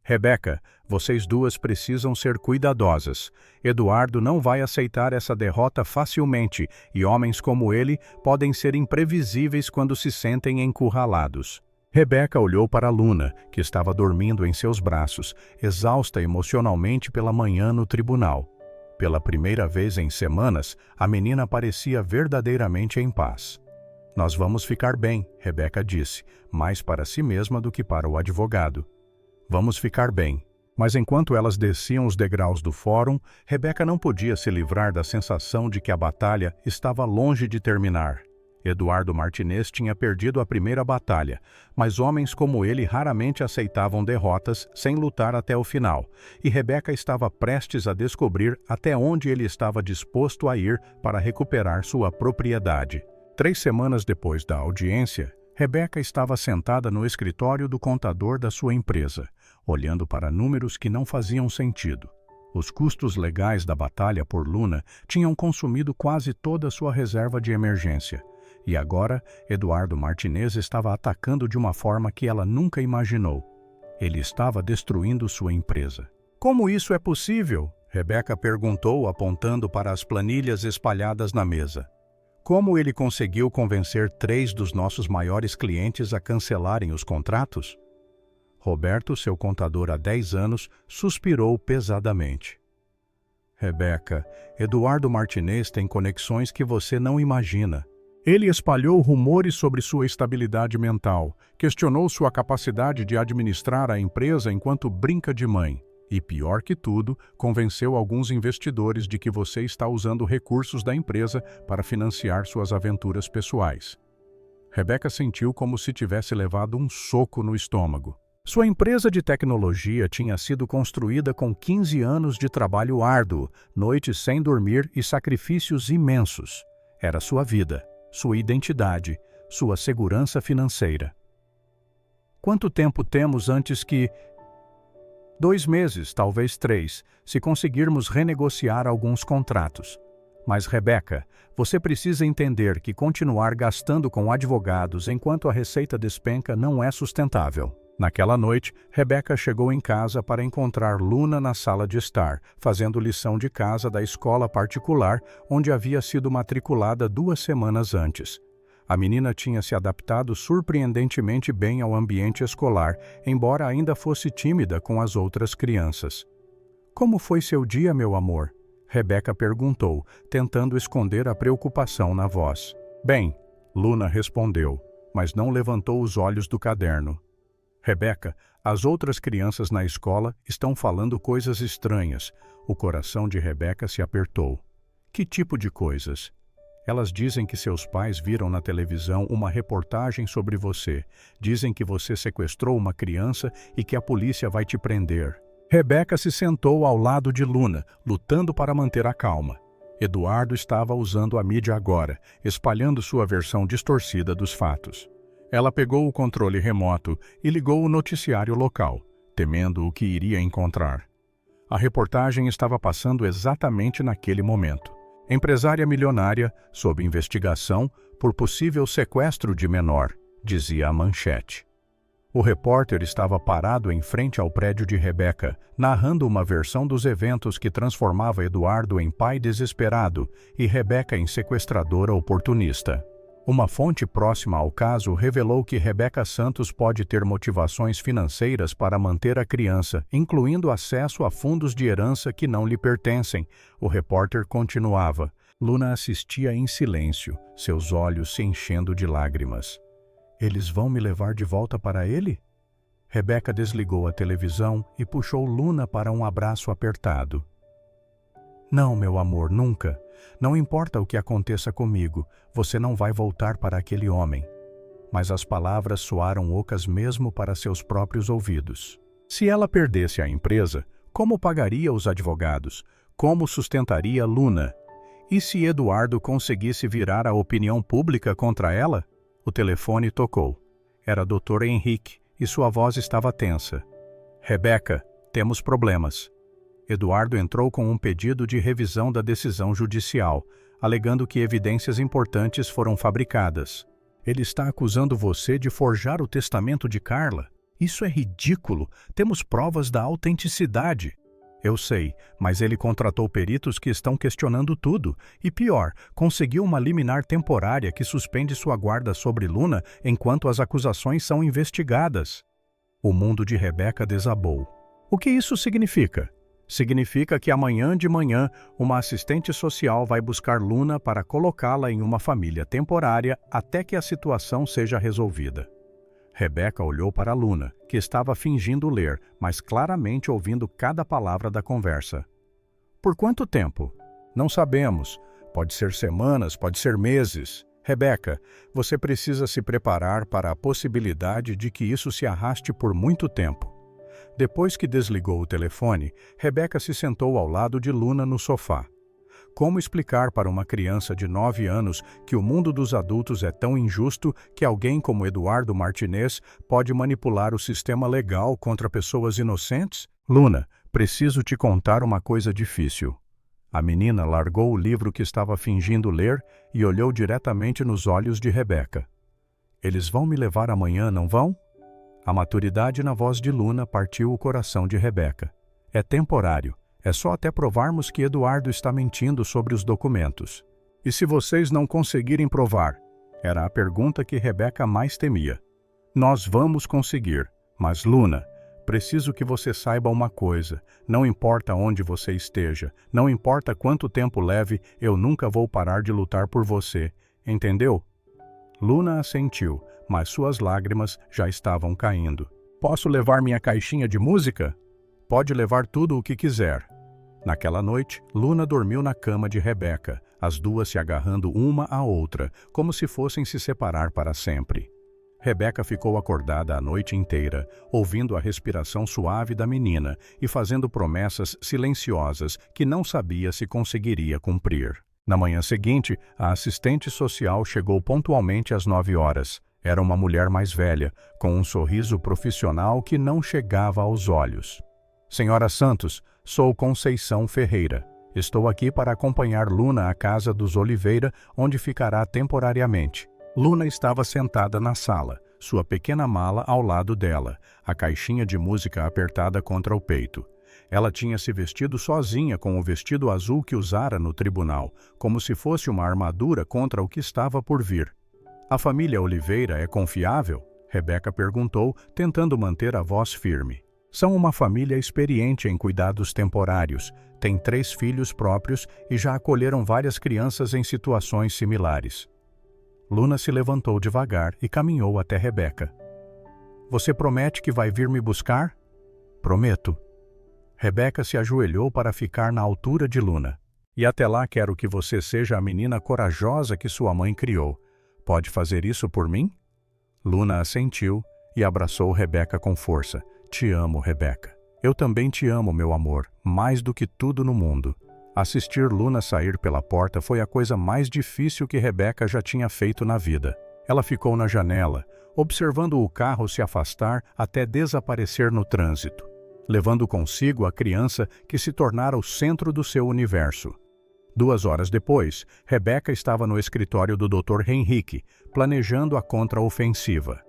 Speaker 1: Rebeca, vocês duas precisam ser cuidadosas. Eduardo não vai aceitar essa derrota facilmente e homens como ele podem ser imprevisíveis quando se sentem encurralados. Rebeca olhou para Luna, que estava dormindo em seus braços, exausta emocionalmente pela manhã no tribunal. Pela primeira vez em semanas, a menina parecia verdadeiramente em paz. Nós vamos ficar bem, Rebeca disse, mais para si mesma do que para o advogado. Vamos ficar bem. Mas enquanto elas desciam os degraus do fórum, Rebeca não podia se livrar da sensação de que a batalha estava longe de terminar. Eduardo Martinez tinha perdido a primeira batalha, mas homens como ele raramente aceitavam derrotas sem lutar até o final, e Rebeca estava prestes a descobrir até onde ele estava disposto a ir para recuperar sua propriedade. 3 semanas depois da audiência, Rebeca estava sentada no escritório do contador da sua empresa, olhando para números que não faziam sentido. Os custos legais da batalha por Luna tinham consumido quase toda a sua reserva de emergência. E agora, Eduardo Martinez estava atacando de uma forma que ela nunca imaginou. Ele estava destruindo sua empresa. Como isso é possível? Rebeca perguntou, apontando para as planilhas espalhadas na mesa. Como ele conseguiu convencer 3 dos nossos maiores clientes a cancelarem os contratos? Roberto, seu contador há 10 anos, suspirou pesadamente. Rebeca, Eduardo Martinez tem conexões que você não imagina. Ele espalhou rumores sobre sua estabilidade mental, questionou sua capacidade de administrar a empresa enquanto brinca de mãe. E, pior que tudo, convenceu alguns investidores de que você está usando recursos da empresa para financiar suas aventuras pessoais. Rebecca sentiu como se tivesse levado um soco no estômago. Sua empresa de tecnologia tinha sido construída com 15 anos de trabalho árduo, noites sem dormir e sacrifícios imensos. Era sua vida, sua identidade, sua segurança financeira. Quanto tempo temos antes que... 2 meses, talvez 3, se conseguirmos renegociar alguns contratos. Mas, Rebecca, você precisa entender que continuar gastando com advogados enquanto a receita despenca não é sustentável. Naquela noite, Rebecca chegou em casa para encontrar Luna na sala de estar, fazendo lição de casa da escola particular onde havia sido matriculada 2 semanas antes. A menina tinha se adaptado surpreendentemente bem ao ambiente escolar, embora ainda fosse tímida com as outras crianças. "Como foi seu dia, meu amor?" Rebecca perguntou, tentando esconder a preocupação na voz. "Bem", Luna respondeu, mas não levantou os olhos do caderno. "Rebecca, as outras crianças na escola estão falando coisas estranhas." O coração de Rebecca se apertou. "Que tipo de coisas?" "Elas dizem que seus pais viram na televisão uma reportagem sobre você. Dizem que você sequestrou uma criança e que a polícia vai te prender." Rebecca se sentou ao lado de Luna, lutando para manter a calma. Eduardo estava usando a mídia agora, espalhando sua versão distorcida dos fatos. Ela pegou o controle remoto e ligou o noticiário local, temendo o que iria encontrar. A reportagem estava passando exatamente naquele momento. Empresária milionária, sob investigação por possível sequestro de menor, dizia a manchete. O repórter estava parado em frente ao prédio de Rebecca, narrando uma versão dos eventos que transformava Eduardo em pai desesperado e Rebecca em sequestradora oportunista. Uma fonte próxima ao caso revelou que Rebecca Santos pode ter motivações financeiras para manter a criança, incluindo acesso a fundos de herança que não lhe pertencem. O repórter continuava. Luna assistia em silêncio, seus olhos se enchendo de lágrimas. "Eles vão me levar de volta para ele?" Rebecca desligou a televisão e puxou Luna para um abraço apertado. "Não, meu amor, nunca. Não importa o que aconteça comigo, você não vai voltar para aquele homem." Mas as palavras soaram ocas mesmo para seus próprios ouvidos. Se ela perdesse a empresa, como pagaria os advogados? Como sustentaria Luna? E se Eduardo conseguisse virar a opinião pública contra ela? O telefone tocou. Era Dr. Henrique e sua voz estava tensa. "Rebecca, temos problemas." Eduardo entrou com um pedido de revisão da decisão judicial, alegando que evidências importantes foram fabricadas. "Ele está acusando você de forjar o testamento de Carla? Isso é ridículo. Temos provas da autenticidade." "Eu sei, mas ele contratou peritos que estão questionando tudo. E pior, conseguiu uma liminar temporária que suspende sua guarda sobre Luna enquanto as acusações são investigadas." O mundo de Rebecca desabou. "O que isso significa?" "Significa que amanhã de manhã, uma assistente social vai buscar Luna para colocá-la em uma família temporária até que a situação seja resolvida." Rebecca olhou para Luna, que estava fingindo ler, mas claramente ouvindo cada palavra da conversa. "Por quanto tempo?" "Não sabemos. Pode ser semanas, pode ser meses." "Rebecca, você precisa se preparar para a possibilidade de que isso se arraste por muito tempo." Depois que desligou o telefone, Rebecca se sentou ao lado de Luna no sofá. Como explicar para uma criança de 9 anos que o mundo dos adultos é tão injusto que alguém como Eduardo Martinez pode manipular o sistema legal contra pessoas inocentes? "Luna, preciso te contar uma coisa difícil." A menina largou o livro que estava fingindo ler e olhou diretamente nos olhos de Rebecca. "Eles vão me levar amanhã, não vão?" A maturidade na voz de Luna partiu o coração de Rebecca. "É temporário. É só até provarmos que Eduardo está mentindo sobre os documentos." "E se vocês não conseguirem provar?" Era a pergunta que Rebecca mais temia. "Nós vamos conseguir. Mas, Luna, preciso que você saiba uma coisa. Não importa onde você esteja, não importa quanto tempo leve, eu nunca vou parar de lutar por você. Entendeu?" Luna assentiu, mas suas lágrimas já estavam caindo. Posso levar minha caixinha de música? Pode levar tudo o que quiser. Naquela noite, Luna dormiu na cama de Rebeca, as duas se agarrando uma à outra, como se fossem se separar para sempre. Rebeca ficou acordada a noite inteira, ouvindo a respiração suave da menina e fazendo promessas silenciosas que não sabia se conseguiria cumprir. Na manhã seguinte, a assistente social chegou pontualmente às 9 horas. Era uma mulher mais velha, com um sorriso profissional que não chegava aos olhos. Senhora Santos, sou Conceição Ferreira. Estou aqui para acompanhar Luna à casa dos Oliveira, onde ficará temporariamente. Luna estava sentada na sala, sua pequena mala ao lado dela, a caixinha de música apertada contra o peito. Ela tinha se vestido sozinha com o vestido azul que usara no tribunal, como se fosse uma armadura contra o que estava por vir. A família Oliveira é confiável? Rebeca perguntou, tentando manter a voz firme. São uma família experiente em cuidados temporários, têm 3 filhos próprios e já acolheram várias crianças em situações similares. Luna se levantou devagar e caminhou até Rebeca. Você promete que vai vir me buscar? Prometo. Rebeca se ajoelhou para ficar na altura de Luna. E até lá quero que você seja a menina corajosa que sua mãe criou. Pode fazer isso por mim? Luna assentiu e abraçou Rebeca com força. Te amo, Rebeca. Eu também te amo, meu amor, mais do que tudo no mundo. Assistir Luna sair pela porta foi a coisa mais difícil que Rebeca já tinha feito na vida. Ela ficou na janela, observando o carro se afastar até desaparecer no trânsito, levando consigo a criança que se tornara o centro do seu universo. 2 horas depois, Rebeca estava no escritório do Dr. Henrique, planejando a contraofensiva.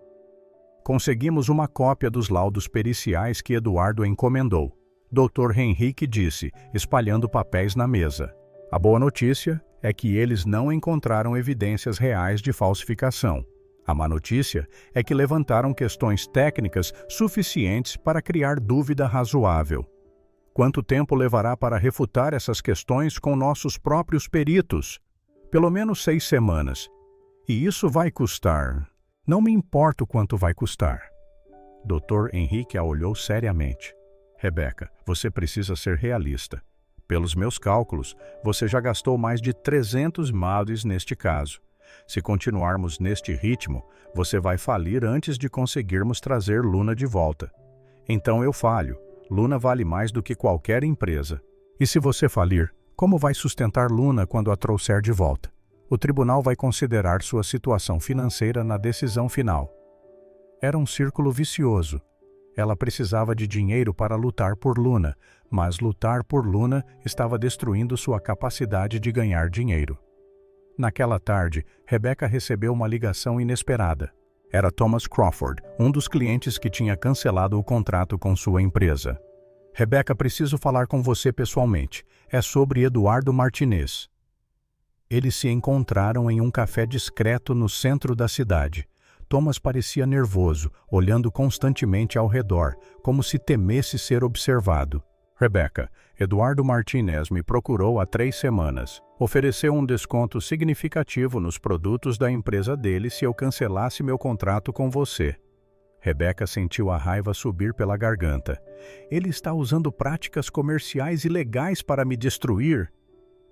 Speaker 1: Conseguimos uma cópia dos laudos periciais que Eduardo encomendou. Dr. Henrique disse, espalhando papéis na mesa. A boa notícia é que eles não encontraram evidências reais de falsificação. A má notícia é que levantaram questões técnicas suficientes para criar dúvida razoável. Quanto tempo levará para refutar essas questões com nossos próprios peritos? Pelo menos 6 semanas. E isso vai custar. Não me importa o quanto vai custar. Dr. Henrique a olhou seriamente. Rebeca, você precisa ser realista. Pelos meus cálculos, você já gastou mais de 300 maudes neste caso. Se continuarmos neste ritmo, você vai falir antes de conseguirmos trazer Luna de volta. Então eu falho. Luna vale mais do que qualquer empresa. E se você falir, como vai sustentar Luna quando a trouxer de volta? O tribunal vai considerar sua situação financeira na decisão final. Era um círculo vicioso. Ela precisava de dinheiro para lutar por Luna, mas lutar por Luna estava destruindo sua capacidade de ganhar dinheiro. Naquela tarde, Rebeca recebeu uma ligação inesperada. Era Thomas Crawford, um dos clientes que tinha cancelado o contrato com sua empresa. Rebeca, preciso falar com você pessoalmente. É sobre Eduardo Martinez. Eles se encontraram em um café discreto no centro da cidade. Thomas parecia nervoso, olhando constantemente ao redor, como se temesse ser observado. Rebeca, Eduardo Martinez me procurou há 3 semanas. Ofereceu um desconto significativo nos produtos da empresa dele se eu cancelasse meu contrato com você. Rebeca sentiu a raiva subir pela garganta. Ele está usando práticas comerciais ilegais para me destruir.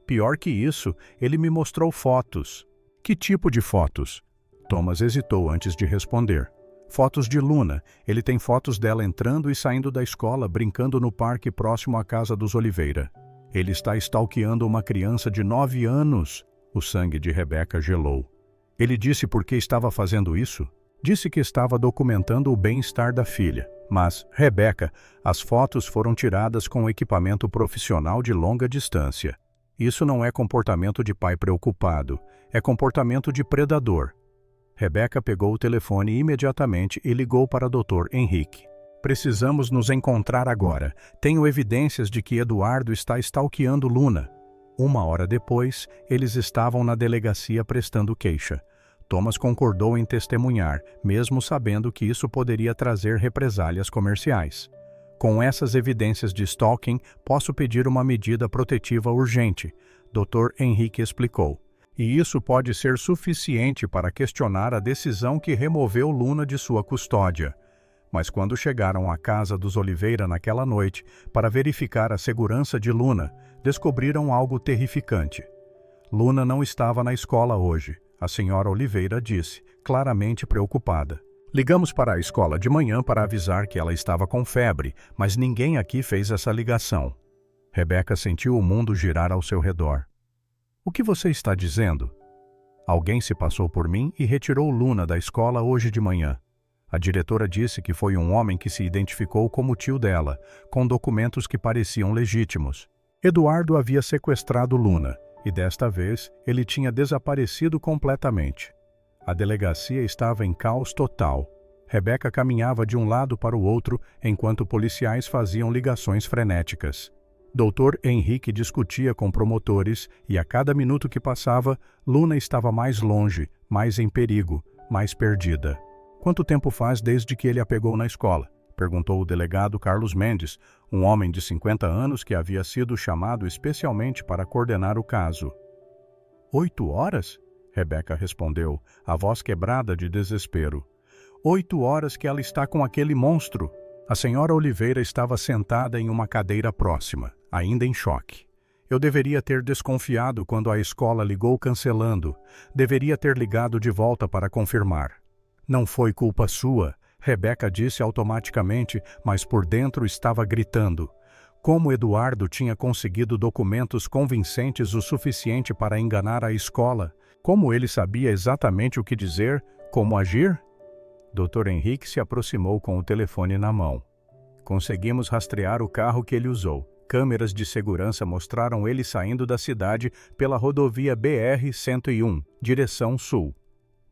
Speaker 1: Pior que isso, ele me mostrou fotos. Que tipo de fotos? Thomas hesitou antes de responder. Fotos de Luna. Ele tem fotos dela entrando e saindo da escola, brincando no parque próximo à casa dos Oliveira. Ele está stalkeando uma criança de 9 anos. O sangue de Rebeca gelou. Ele disse por que estava fazendo isso? Disse que estava documentando o bem-estar da filha. Mas, Rebeca, as fotos foram tiradas com equipamento profissional de longa distância. Isso não é comportamento de pai preocupado. É comportamento de predador. Rebeca pegou o telefone imediatamente e ligou para Dr. Henrique. Precisamos nos encontrar agora. Tenho evidências de que Eduardo está stalkeando Luna. 1 hora depois, eles estavam na delegacia prestando queixa. Thomas concordou em testemunhar, mesmo sabendo que isso poderia trazer represálias comerciais. Com essas evidências de stalking, posso pedir uma medida protetiva urgente, Dr. Henrique explicou. E isso pode ser suficiente para questionar a decisão que removeu Luna de sua custódia. Mas quando chegaram à casa dos Oliveira naquela noite para verificar a segurança de Luna, descobriram algo terrificante. Luna não estava na escola hoje, a senhora Oliveira disse, claramente preocupada. Ligamos para a escola de manhã para avisar que ela estava com febre, mas ninguém aqui fez essa ligação. Rebeca sentiu o mundo girar ao seu redor. O que você está dizendo? Alguém se passou por mim e retirou Luna da escola hoje de manhã. A diretora disse que foi um homem que se identificou como tio dela, com documentos que pareciam legítimos. Eduardo havia sequestrado Luna, e desta vez ele tinha desaparecido completamente. A delegacia estava em caos total. Rebeca caminhava de um lado para o outro enquanto policiais faziam ligações frenéticas. Dr. Henrique discutia com promotores e a cada minuto que passava, Luna estava mais longe, mais em perigo, mais perdida. Quanto tempo faz desde que ele a pegou na escola? Perguntou o delegado Carlos Mendes, um homem de 50 anos que havia sido chamado especialmente para coordenar o caso. 8 horas? Rebeca respondeu, a voz quebrada de desespero. 8 horas que ela está com aquele monstro. A senhora Oliveira estava sentada em uma cadeira próxima, ainda em choque. Eu deveria ter desconfiado quando a escola ligou cancelando. Deveria ter ligado de volta para confirmar. Não foi culpa sua, Rebeca disse automaticamente, mas por dentro estava gritando. Como Eduardo tinha conseguido documentos convincentes o suficiente para enganar a escola? Como ele sabia exatamente o que dizer, como agir? Dr. Henrique se aproximou com o telefone na mão. Conseguimos rastrear o carro que ele usou. Câmeras de segurança mostraram ele saindo da cidade pela rodovia BR-101, direção sul.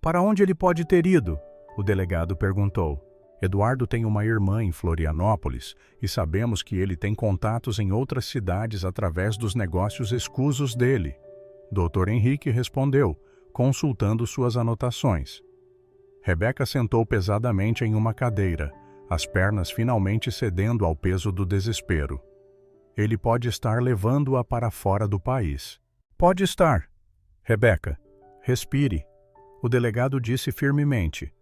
Speaker 1: Para onde ele pode ter ido? O delegado perguntou. Eduardo tem uma irmã em Florianópolis e sabemos que ele tem contatos em outras cidades através dos negócios escusos dele. Dr. Henrique respondeu, consultando suas anotações. Rebeca sentou pesadamente em uma cadeira, as pernas finalmente cedendo ao peso do desespero. Ele pode estar levando-a para fora do país. Pode estar. Rebeca, respire. O delegado disse firmemente.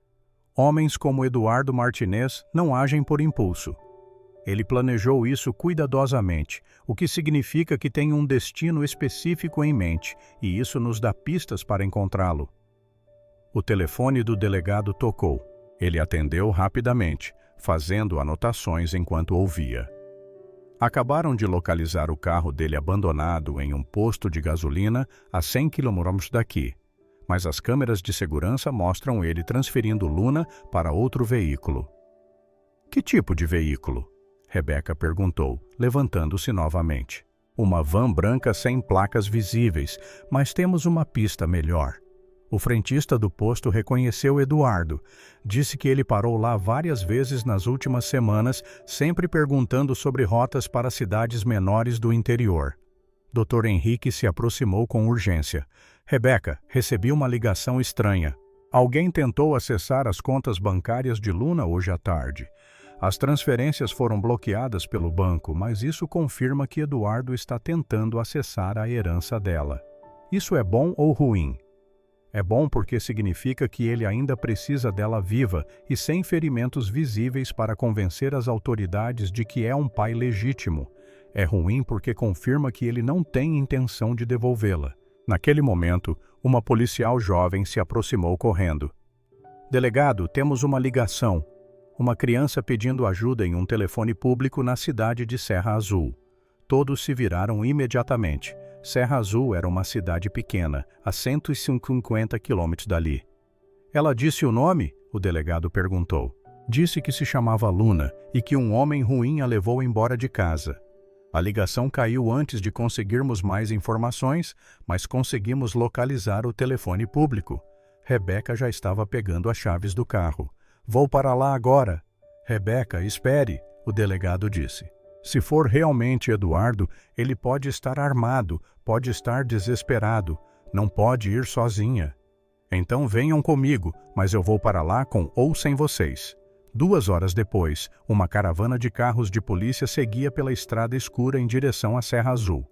Speaker 1: Homens como Eduardo Martinez não agem por impulso. Ele planejou isso cuidadosamente, o que significa que tem um destino específico em mente, e isso nos dá pistas para encontrá-lo. O telefone do delegado tocou. Ele atendeu rapidamente, fazendo anotações enquanto ouvia. Acabaram de localizar o carro dele abandonado em um posto de gasolina a 100 km daqui, mas as câmeras de segurança mostram ele transferindo Luna para outro veículo. Que tipo de veículo? Rebeca perguntou, levantando-se novamente. Uma van branca sem placas visíveis, mas temos uma pista melhor. O frentista do posto reconheceu Eduardo. Disse que ele parou lá várias vezes nas últimas semanas, sempre perguntando sobre rotas para cidades menores do interior. Dr. Henrique se aproximou com urgência. Rebeca, recebi uma ligação estranha. Alguém tentou acessar as contas bancárias de Luna hoje à tarde. As transferências foram bloqueadas pelo banco, mas isso confirma que Eduardo está tentando acessar a herança dela. Isso é bom ou ruim? É bom porque significa que ele ainda precisa dela viva e sem ferimentos visíveis para convencer as autoridades de que é um pai legítimo. É ruim porque confirma que ele não tem intenção de devolvê-la. Naquele momento, uma policial jovem se aproximou correndo. Delegado, temos uma ligação. Uma criança pedindo ajuda em um telefone público na cidade de Serra Azul. Todos se viraram imediatamente. Serra Azul era uma cidade pequena, a 150 quilômetros dali. Ela disse o nome? O delegado perguntou. Disse que se chamava Luna e que um homem ruim a levou embora de casa. A ligação caiu antes de conseguirmos mais informações, mas conseguimos localizar o telefone público. Rebeca já estava pegando as chaves do carro. Vou para lá agora. Rebeca, espere, o delegado disse. Se for realmente Eduardo, ele pode estar armado, pode estar desesperado, não pode ir sozinha. Então venham comigo, mas eu vou para lá com ou sem vocês. 2 horas depois, uma caravana de carros de polícia seguia pela estrada escura em direção à Serra Azul.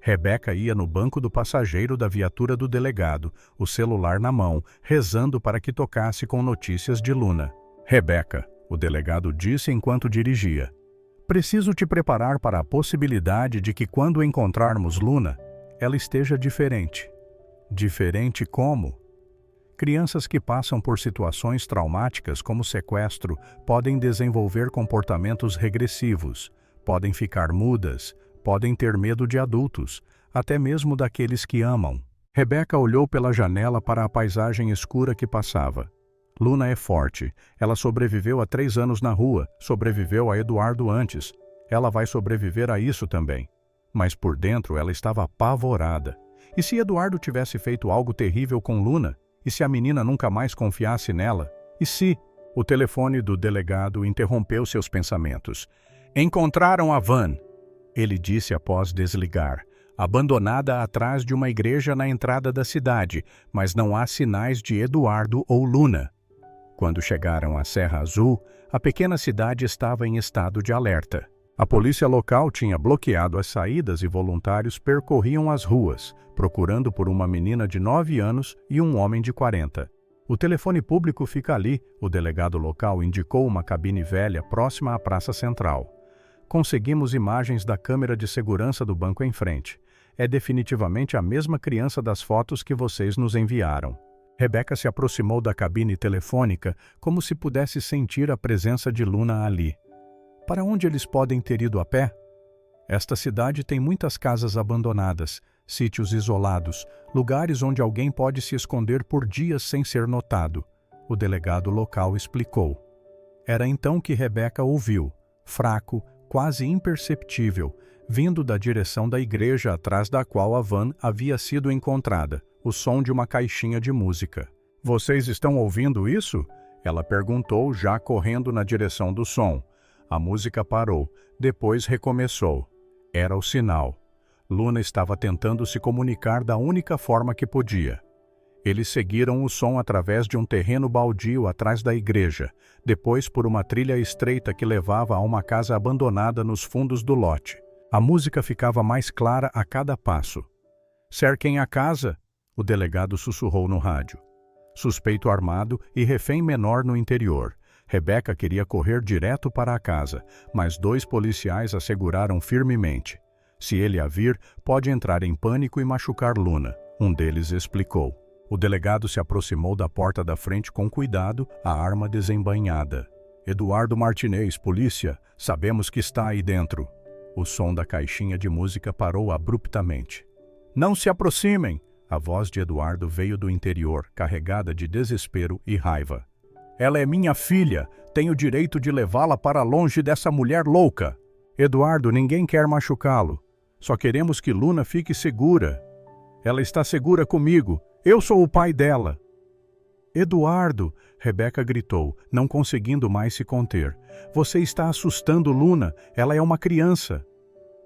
Speaker 1: Rebeca ia no banco do passageiro da viatura do delegado, o celular na mão, rezando para que tocasse com notícias de Luna. Rebeca, o delegado disse enquanto dirigia. Preciso te preparar para a possibilidade de que quando encontrarmos Luna, ela esteja diferente. Diferente como? Crianças que passam por situações traumáticas como sequestro podem desenvolver comportamentos regressivos, podem ficar mudas, podem ter medo de adultos, até mesmo daqueles que amam. Rebeca olhou pela janela para a paisagem escura que passava. Luna é forte. Ela sobreviveu a 3 anos na rua, sobreviveu a Eduardo antes. Ela vai sobreviver a isso também. Mas por dentro ela estava apavorada. E se Eduardo tivesse feito algo terrível com Luna? E se a menina nunca mais confiasse nela? E se... O telefone do delegado interrompeu seus pensamentos. Encontraram a van, ele disse após desligar. Abandonada atrás de uma igreja na entrada da cidade, mas não há sinais de Eduardo ou Luna. Quando chegaram à Serra Azul, a pequena cidade estava em estado de alerta. A polícia local tinha bloqueado as saídas e voluntários percorriam as ruas, procurando por uma menina de 9 anos e um homem de 40. O telefone público fica ali, o delegado local indicou uma cabine velha próxima à Praça Central. Conseguimos imagens da câmera de segurança do banco em frente. É definitivamente a mesma criança das fotos que vocês nos enviaram. Rebeca se aproximou da cabine telefônica como se pudesse sentir a presença de Luna ali. Para onde eles podem ter ido a pé? Esta cidade tem muitas casas abandonadas, sítios isolados, lugares onde alguém pode se esconder por dias sem ser notado. O delegado local explicou. Era então que Rebeca ouviu, fraco, quase imperceptível, vindo da direção da igreja atrás da qual a van havia sido encontrada, o som de uma caixinha de música. Vocês estão ouvindo isso? Ela perguntou, já correndo na direção do som. A música parou, depois recomeçou. Era o sinal. Luna estava tentando se comunicar da única forma que podia. Eles seguiram o som através de um terreno baldio atrás da igreja, depois por uma trilha estreita que levava a uma casa abandonada nos fundos do lote. A música ficava mais clara a cada passo. Cerquem a casa, o delegado sussurrou no rádio. Suspeito armado e refém menor no interior. Rebeca queria correr direto para a casa, mas 2 policiais a seguraram firmemente. Se ele a vir, pode entrar em pânico e machucar Luna, um deles explicou. O delegado se aproximou da porta da frente com cuidado, a arma desembainhada. Eduardo Martinez, polícia, sabemos que está aí dentro. O som da caixinha de música parou abruptamente. Não se aproximem! A voz de Eduardo veio do interior, carregada de desespero e raiva. Ela é minha filha, tenho direito de levá-la para longe dessa mulher louca. Eduardo, ninguém quer machucá-lo. Só queremos que Luna fique segura. Ela está segura comigo. Eu sou o pai dela. Eduardo, Rebeca gritou, não conseguindo mais se conter. Você está assustando Luna. Ela é uma criança.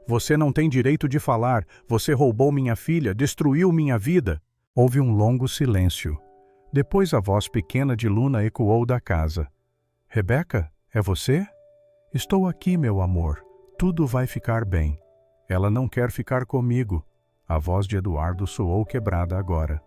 Speaker 1: Você não tem direito de falar. Você roubou minha filha, destruiu minha vida. Houve um longo silêncio. Depois a voz pequena de Luna ecoou da casa. Rebeca, é você? Estou aqui, meu amor. Tudo vai ficar bem. Ela não quer ficar comigo. A voz de Eduardo soou quebrada agora.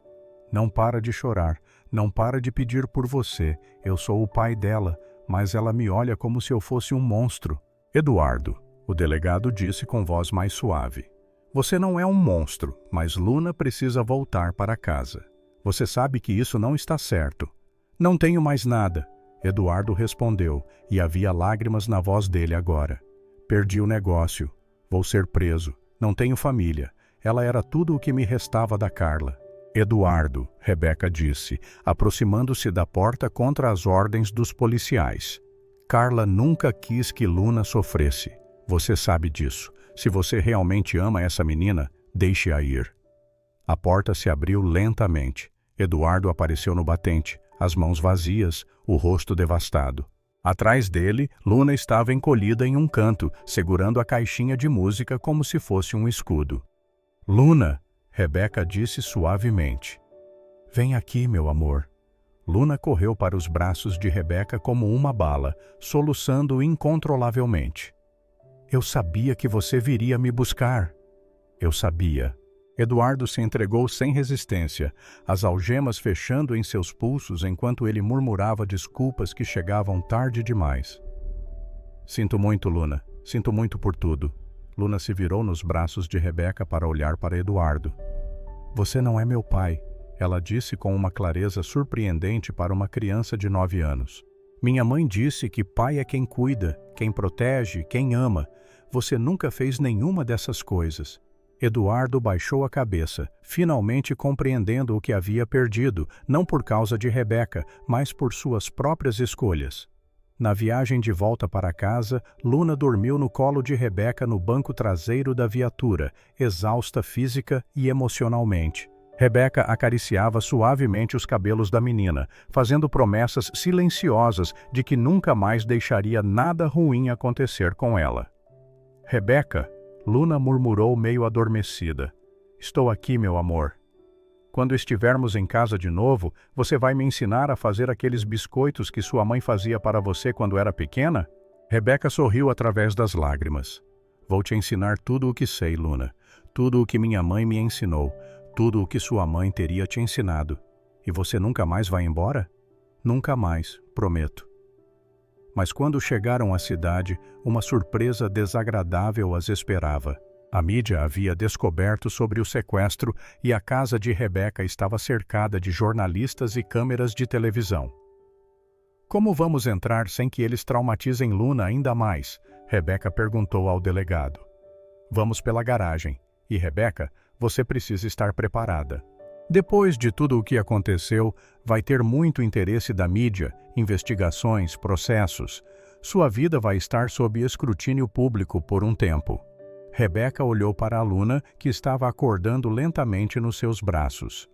Speaker 1: Não para de chorar, não para de pedir por você. Eu sou o pai dela, mas ela me olha como se eu fosse um monstro. Eduardo, o delegado disse com voz mais suave. Você não é um monstro, mas Luna precisa voltar para casa. Você sabe que isso não está certo. Não tenho mais nada, Eduardo respondeu, e havia lágrimas na voz dele agora. Perdi o negócio. Vou ser preso. Não tenho família. Ela era tudo o que me restava da Carla. Eduardo, Rebeca disse, aproximando-se da porta contra as ordens dos policiais. Carla nunca quis que Luna sofresse. Você sabe disso. Se você realmente ama essa menina, deixe-a ir. A porta se abriu lentamente. Eduardo apareceu no batente, as mãos vazias, o rosto devastado. Atrás dele, Luna estava encolhida em um canto, segurando a caixinha de música como se fosse um escudo. Luna, Rebeca disse suavemente. Vem aqui, meu amor. Luna correu para os braços de Rebeca como uma bala, soluçando incontrolavelmente. Eu sabia que você viria me buscar. Eu sabia. Eduardo se entregou sem resistência, as algemas fechando em seus pulsos enquanto ele murmurava desculpas que chegavam tarde demais. Sinto muito, Luna. Sinto muito por tudo. Luna se virou nos braços de Rebeca para olhar para Eduardo. Você não é meu pai, ela disse com uma clareza surpreendente para uma criança de 9 anos. Minha mãe disse que pai é quem cuida, quem protege, quem ama. Você nunca fez nenhuma dessas coisas. Eduardo baixou a cabeça, finalmente compreendendo o que havia perdido, não por causa de Rebeca, mas por suas próprias escolhas. Na viagem de volta para casa, Luna dormiu no colo de Rebeca no banco traseiro da viatura, exausta física e emocionalmente. Rebeca acariciava suavemente os cabelos da menina, fazendo promessas silenciosas de que nunca mais deixaria nada ruim acontecer com ela. Rebeca, Luna murmurou meio adormecida. Estou aqui, meu amor. Quando estivermos em casa de novo, você vai me ensinar a fazer aqueles biscoitos que sua mãe fazia para você quando era pequena? Rebeca sorriu através das lágrimas. Vou te ensinar tudo o que sei, Luna. Tudo o que minha mãe me ensinou. Tudo o que sua mãe teria te ensinado. E você nunca mais vai embora? Nunca mais, prometo. Mas quando chegaram à cidade, uma surpresa desagradável as esperava. A mídia havia descoberto sobre o sequestro e a casa de Rebeca estava cercada de jornalistas e câmeras de televisão. Como vamos entrar sem que eles traumatizem Luna ainda mais? Rebeca perguntou ao delegado. Vamos pela garagem. E Rebeca, você precisa estar preparada. Depois de tudo o que aconteceu, vai ter muito interesse da mídia, investigações, processos. Sua vida vai estar sob escrutínio público por um tempo. Rebeca olhou para a Luna, que estava acordando lentamente nos seus braços.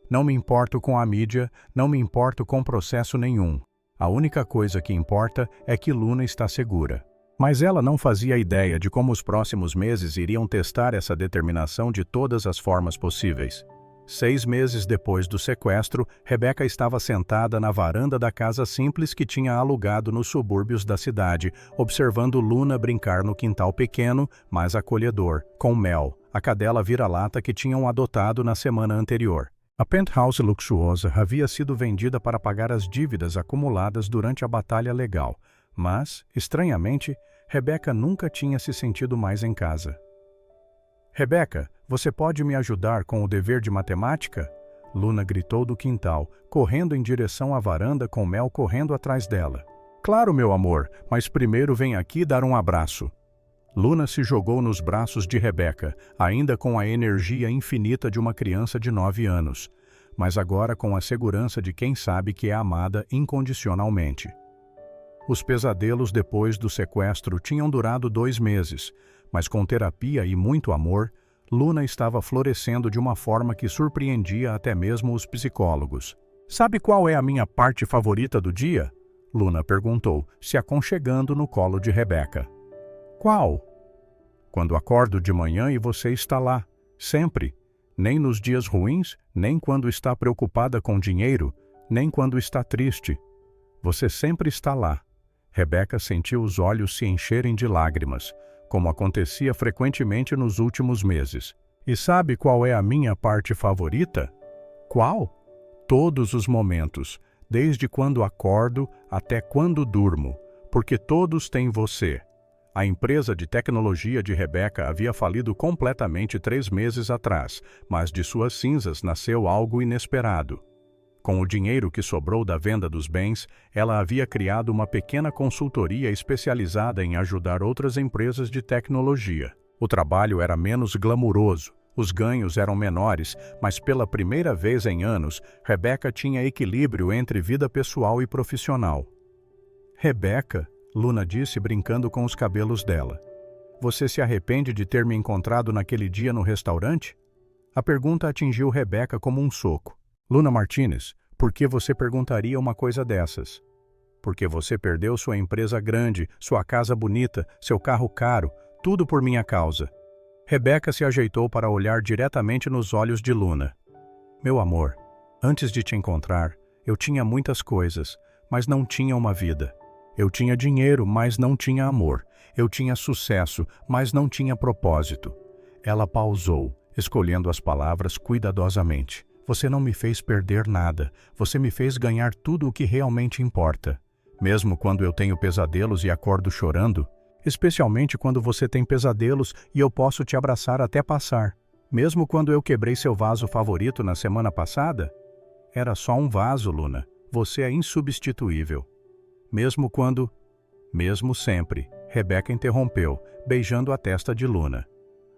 Speaker 1: Não me importo com a mídia, não me importo com processo nenhum. A única coisa que importa é que Luna está segura. Mas ela não fazia ideia de como os próximos meses iriam testar essa determinação de todas as formas possíveis. 6 meses depois do sequestro, Rebeca estava sentada na varanda da casa simples que tinha alugado nos subúrbios da cidade, observando Luna brincar no quintal pequeno, mas acolhedor, com Mel, a cadela vira-lata que tinham adotado na semana anterior. A penthouse luxuosa havia sido vendida para pagar as dívidas acumuladas durante a batalha legal, mas, estranhamente, Rebeca nunca tinha se sentido mais em casa. Rebeca, você pode me ajudar com o dever de matemática? Luna gritou do quintal, correndo em direção à varanda com Mel correndo atrás dela. Claro, meu amor, mas primeiro vem aqui dar um abraço. Luna se jogou nos braços de Rebeca, ainda com a energia infinita de uma criança de 9 anos, mas agora com a segurança de quem sabe que é amada incondicionalmente. Os pesadelos depois do sequestro tinham durado 2 meses, mas com terapia e muito amor, Luna estava florescendo de uma forma que surpreendia até mesmo os psicólogos. Sabe qual é a minha parte favorita do dia? Luna perguntou, se aconchegando no colo de Rebeca. Qual? Quando acordo de manhã e você está lá, sempre. Nem nos dias ruins, nem quando está preocupada com dinheiro, nem quando está triste. Você sempre está lá. Rebeca sentiu os olhos se encherem de lágrimas, como acontecia frequentemente nos últimos meses. E sabe qual é a minha parte favorita? Qual? Todos os momentos, desde quando acordo até quando durmo, porque todos têm você. A empresa de tecnologia de Rebeca havia falido completamente 3 meses atrás, mas de suas cinzas nasceu algo inesperado. Com o dinheiro que sobrou da venda dos bens, ela havia criado uma pequena consultoria especializada em ajudar outras empresas de tecnologia. O trabalho era menos glamuroso, os ganhos eram menores, mas pela primeira vez em anos, Rebeca tinha equilíbrio entre vida pessoal e profissional. Rebeca, Luna disse brincando com os cabelos dela. Você se arrepende de ter me encontrado naquele dia no restaurante? A pergunta atingiu Rebeca como um soco. Luna Martinez, por que você perguntaria uma coisa dessas? Porque você perdeu sua empresa grande, sua casa bonita, seu carro caro, tudo por minha causa. Rebeca se ajeitou para olhar diretamente nos olhos de Luna. Meu amor, antes de te encontrar, eu tinha muitas coisas, mas não tinha uma vida. Eu tinha dinheiro, mas não tinha amor. Eu tinha sucesso, mas não tinha propósito. Ela pausou, escolhendo as palavras cuidadosamente. Você não me fez perder nada. Você me fez ganhar tudo o que realmente importa. Mesmo quando eu tenho pesadelos e acordo chorando, especialmente quando você tem pesadelos e eu posso te abraçar até passar. Mesmo quando eu quebrei seu vaso favorito na semana passada? Era só um vaso, Luna. Você é insubstituível. Mesmo quando... Mesmo sempre, Rebeca interrompeu, beijando a testa de Luna.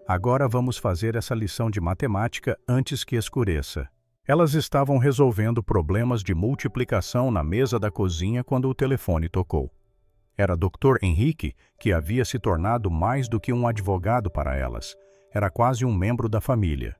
Speaker 1: Agora vamos fazer essa lição de matemática antes que escureça. Elas estavam resolvendo problemas de multiplicação na mesa da cozinha quando o telefone tocou. Era Dr. Henrique, que havia se tornado mais do que um advogado para elas. Era quase um membro da família.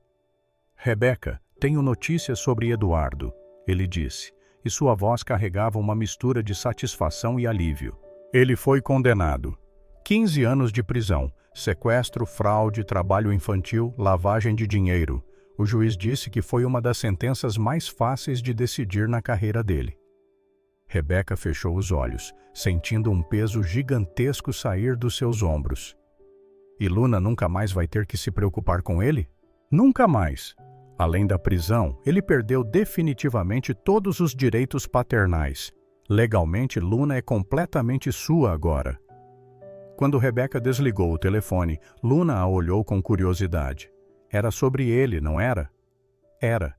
Speaker 1: Rebeca, tenho notícias sobre Eduardo, ele disse, e sua voz carregava uma mistura de satisfação e alívio. Ele foi condenado. 15 anos de prisão, sequestro, fraude, trabalho infantil, lavagem de dinheiro. O juiz disse que foi uma das sentenças mais fáceis de decidir na carreira dele. Rebeca fechou os olhos, sentindo um peso gigantesco sair dos seus ombros. E Luna nunca mais vai ter que se preocupar com ele? Nunca mais. Além da prisão, ele perdeu definitivamente todos os direitos paternais. Legalmente, Luna é completamente sua agora. Quando Rebeca desligou o telefone, Luna a olhou com curiosidade. Era sobre ele, não era? Era.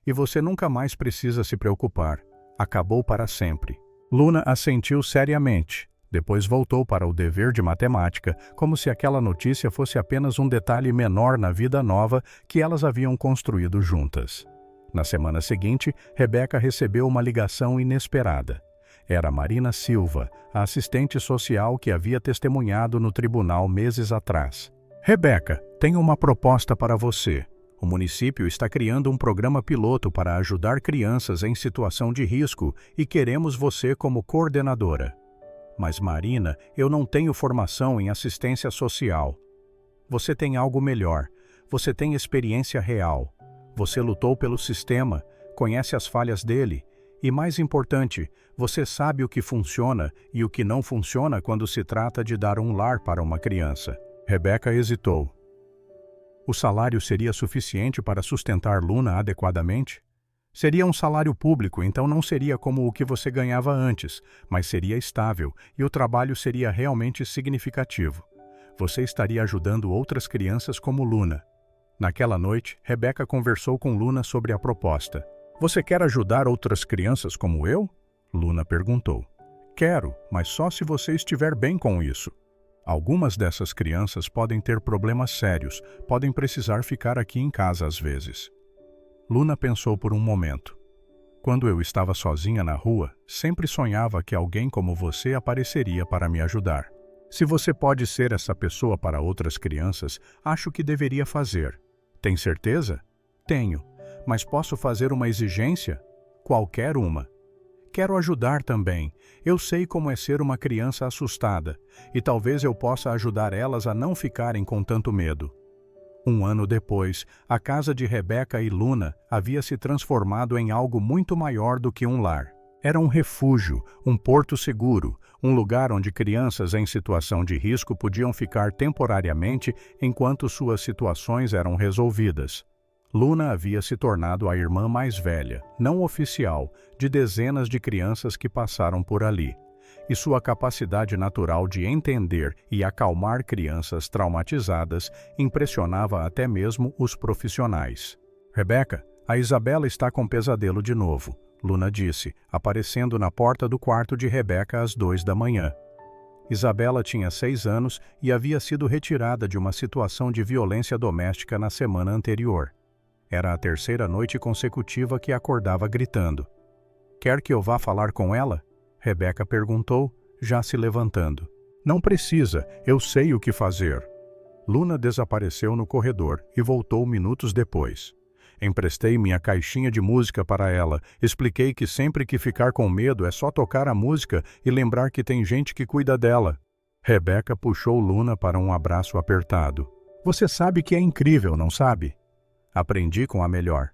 Speaker 1: E você nunca mais precisa se preocupar. Acabou para sempre. Luna assentiu seriamente. Depois voltou para o dever de matemática, como se aquela notícia fosse apenas um detalhe menor na vida nova que elas haviam construído juntas. Na semana seguinte, Rebeca recebeu uma ligação inesperada. Era Marina Silva, a assistente social que havia testemunhado no tribunal meses atrás. Rebeca, tenho uma proposta para você. O município está criando um programa piloto para ajudar crianças em situação de risco e queremos você como coordenadora. Mas, Marina, eu não tenho formação em assistência social. Você tem algo melhor. Você tem experiência real. Você lutou pelo sistema, conhece as falhas dele. E mais importante, você sabe o que funciona e o que não funciona quando se trata de dar um lar para uma criança. Rebeca hesitou. O salário seria suficiente para sustentar Luna adequadamente? Seria um salário público, então não seria como o que você ganhava antes, mas seria estável e o trabalho seria realmente significativo. Você estaria ajudando outras crianças como Luna. Naquela noite, Rebeca conversou com Luna sobre a proposta. Você quer ajudar outras crianças como eu? Luna perguntou. Quero, mas só se você estiver bem com isso. Algumas dessas crianças podem ter problemas sérios, podem precisar ficar aqui em casa às vezes. Luna pensou por um momento. Quando eu estava sozinha na rua, sempre sonhava que alguém como você apareceria para me ajudar. Se você pode ser essa pessoa para outras crianças, acho que deveria fazer. Tem certeza? Tenho. Mas posso fazer uma exigência? Qualquer uma. Quero ajudar também. Eu sei como é ser uma criança assustada, e talvez eu possa ajudar elas a não ficarem com tanto medo. 1 ano depois, a casa de Rebeca e Luna havia se transformado em algo muito maior do que um lar. Era um refúgio, um porto seguro, um lugar onde crianças em situação de risco podiam ficar temporariamente enquanto suas situações eram resolvidas. Luna havia se tornado a irmã mais velha, não oficial, de dezenas de crianças que passaram por ali, e sua capacidade natural de entender e acalmar crianças traumatizadas impressionava até mesmo os profissionais. Rebeca, a Isabela está com pesadelo de novo, Luna disse, aparecendo na porta do quarto de Rebeca às 2 da manhã. Isabela tinha 6 anos e havia sido retirada de uma situação de violência doméstica na semana anterior. Era a 3ª noite consecutiva que acordava gritando. Quer que eu vá falar com ela? Rebeca perguntou, já se levantando. Não precisa, eu sei o que fazer. Luna desapareceu no corredor e voltou minutos depois. Emprestei minha caixinha de música para ela, expliquei que sempre que ficar com medo é só tocar a música e lembrar que tem gente que cuida dela. Rebeca puxou Luna para um abraço apertado. Você sabe que é incrível, não sabe? Aprendi com a melhor.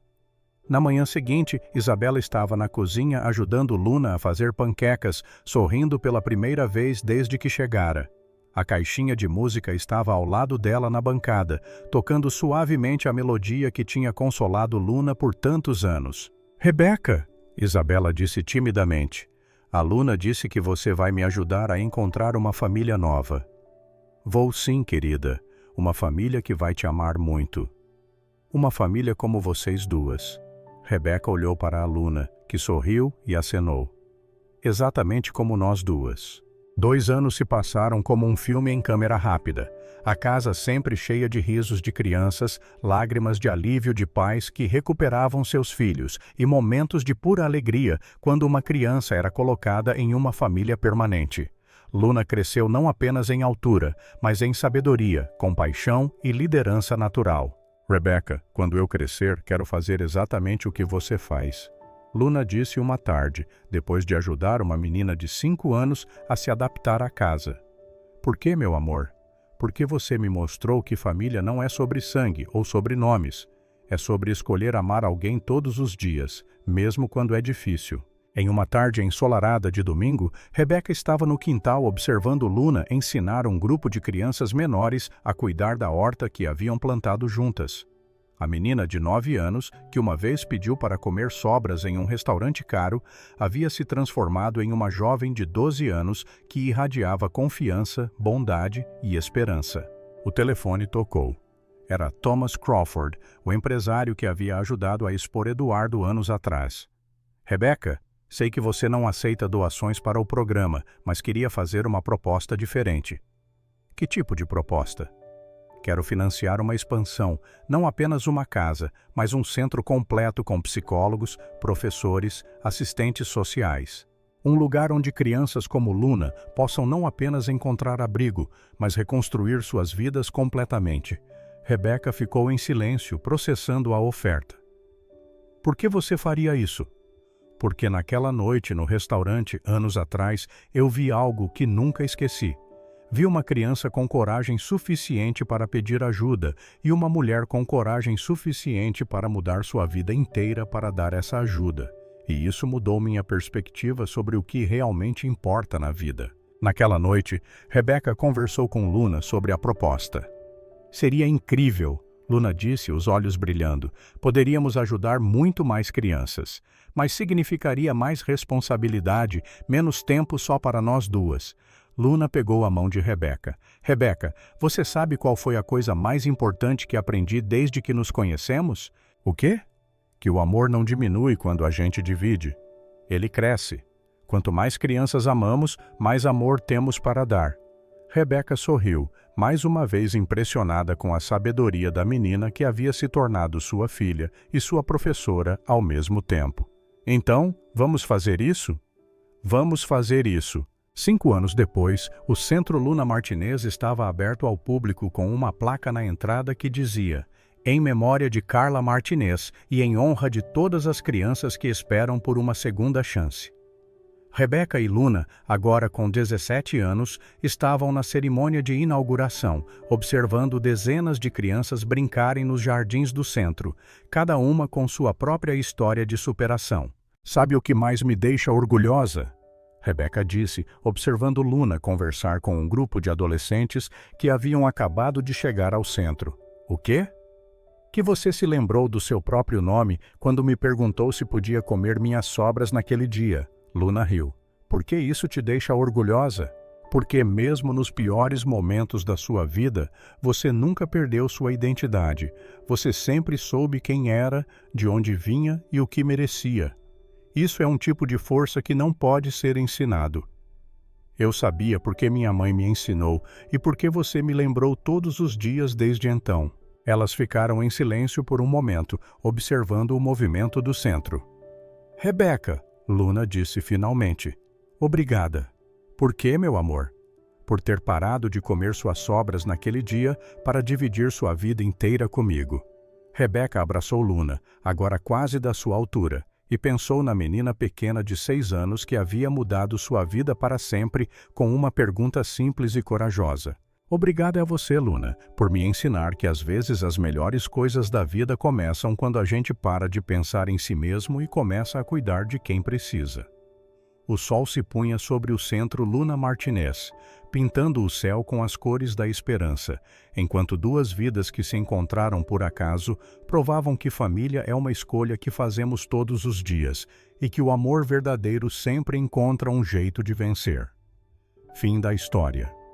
Speaker 1: Na manhã seguinte, Isabela estava na cozinha ajudando Luna a fazer panquecas, sorrindo pela primeira vez desde que chegara. A caixinha de música estava ao lado dela na bancada, tocando suavemente a melodia que tinha consolado Luna por tantos anos. Rebeca, Isabela disse timidamente, a Luna disse que você vai me ajudar a encontrar uma família nova. Vou sim, querida, uma família que vai te amar muito. Uma família como vocês duas. Rebeca olhou para a Luna, que sorriu e acenou. Exatamente como nós duas. 2 anos se passaram como um filme em câmera rápida. A casa sempre cheia de risos de crianças, lágrimas de alívio de pais que recuperavam seus filhos e momentos de pura alegria quando uma criança era colocada em uma família permanente. Luna cresceu não apenas em altura, mas em sabedoria, compaixão e liderança natural. Rebeca, quando eu crescer, quero fazer exatamente o que você faz. Luna disse uma tarde, depois de ajudar uma menina de 5 anos a se adaptar à casa. Por que, meu amor? Porque você me mostrou que família não é sobre sangue ou sobre nomes. É sobre escolher amar alguém todos os dias, mesmo quando é difícil. Em uma tarde ensolarada de domingo, Rebeca estava no quintal observando Luna ensinar um grupo de crianças menores a cuidar da horta que haviam plantado juntas. A menina de 9 anos, que uma vez pediu para comer sobras em um restaurante caro, havia se transformado em uma jovem de 12 anos que irradiava confiança, bondade e esperança. O telefone tocou. Era Thomas Crawford, o empresário que havia ajudado a expor Eduardo anos atrás. Rebeca, sei que você não aceita doações para o programa, mas queria fazer uma proposta diferente. Que tipo de proposta? Quero financiar uma expansão, não apenas uma casa, mas um centro completo com psicólogos, professores, assistentes sociais. Um lugar onde crianças como Luna possam não apenas encontrar abrigo, mas reconstruir suas vidas completamente. Rebeca ficou em silêncio, processando a oferta. Por que você faria isso? Porque naquela noite no restaurante, anos atrás, eu vi algo que nunca esqueci. Vi uma criança com coragem suficiente para pedir ajuda e uma mulher com coragem suficiente para mudar sua vida inteira para dar essa ajuda. E isso mudou minha perspectiva sobre o que realmente importa na vida. Naquela noite, Rebeca conversou com Luna sobre a proposta. Seria incrível, Luna disse, os olhos brilhando. Poderíamos ajudar muito mais crianças, mas significaria mais responsabilidade, menos tempo só para nós duas. Luna pegou a mão de Rebeca. Rebeca, você sabe qual foi a coisa mais importante que aprendi desde que nos conhecemos? O quê? Que o amor não diminui quando a gente divide. Ele cresce. Quanto mais crianças amamos, mais amor temos para dar. Rebeca sorriu, mais uma vez impressionada com a sabedoria da menina que havia se tornado sua filha e sua professora ao mesmo tempo. Então, vamos fazer isso? Vamos fazer isso. 5 anos depois, o Centro Luna Martinez estava aberto ao público com uma placa na entrada que dizia: em memória de Carla Martinez e em honra de todas as crianças que esperam por uma segunda chance. Rebeca e Luna, agora com 17 anos, estavam na cerimônia de inauguração, observando dezenas de crianças brincarem nos jardins do centro, cada uma com sua própria história de superação. Sabe o que mais me deixa orgulhosa? Rebeca disse, observando Luna conversar com um grupo de adolescentes que haviam acabado de chegar ao centro. O quê? Que você se lembrou do seu próprio nome quando me perguntou se podia comer minhas sobras naquele dia. Luna riu. Por que isso te deixa orgulhosa? Porque mesmo nos piores momentos da sua vida, você nunca perdeu sua identidade. Você sempre soube quem era, de onde vinha e o que merecia. Isso é um tipo de força que não pode ser ensinado. Eu sabia porque minha mãe me ensinou e porque você me lembrou todos os dias desde então. Elas ficaram em silêncio por um momento, observando o movimento do centro. Rebeca, Luna disse finalmente. Obrigada. Por quê, meu amor? Por ter parado de comer suas sobras naquele dia para dividir sua vida inteira comigo. Rebeca abraçou Luna, agora quase da sua altura, e pensou na menina pequena de 6 anos que havia mudado sua vida para sempre com uma pergunta simples e corajosa. Obrigada a você, Luna, por me ensinar que às vezes as melhores coisas da vida começam quando a gente para de pensar em si mesmo e começa a cuidar de quem precisa. O sol se punha sobre o centro Luna Martinez, pintando o céu com as cores da esperança, enquanto duas vidas que se encontraram por acaso provavam que família é uma escolha que fazemos todos os dias e que o amor verdadeiro sempre encontra um jeito de vencer. Fim da história.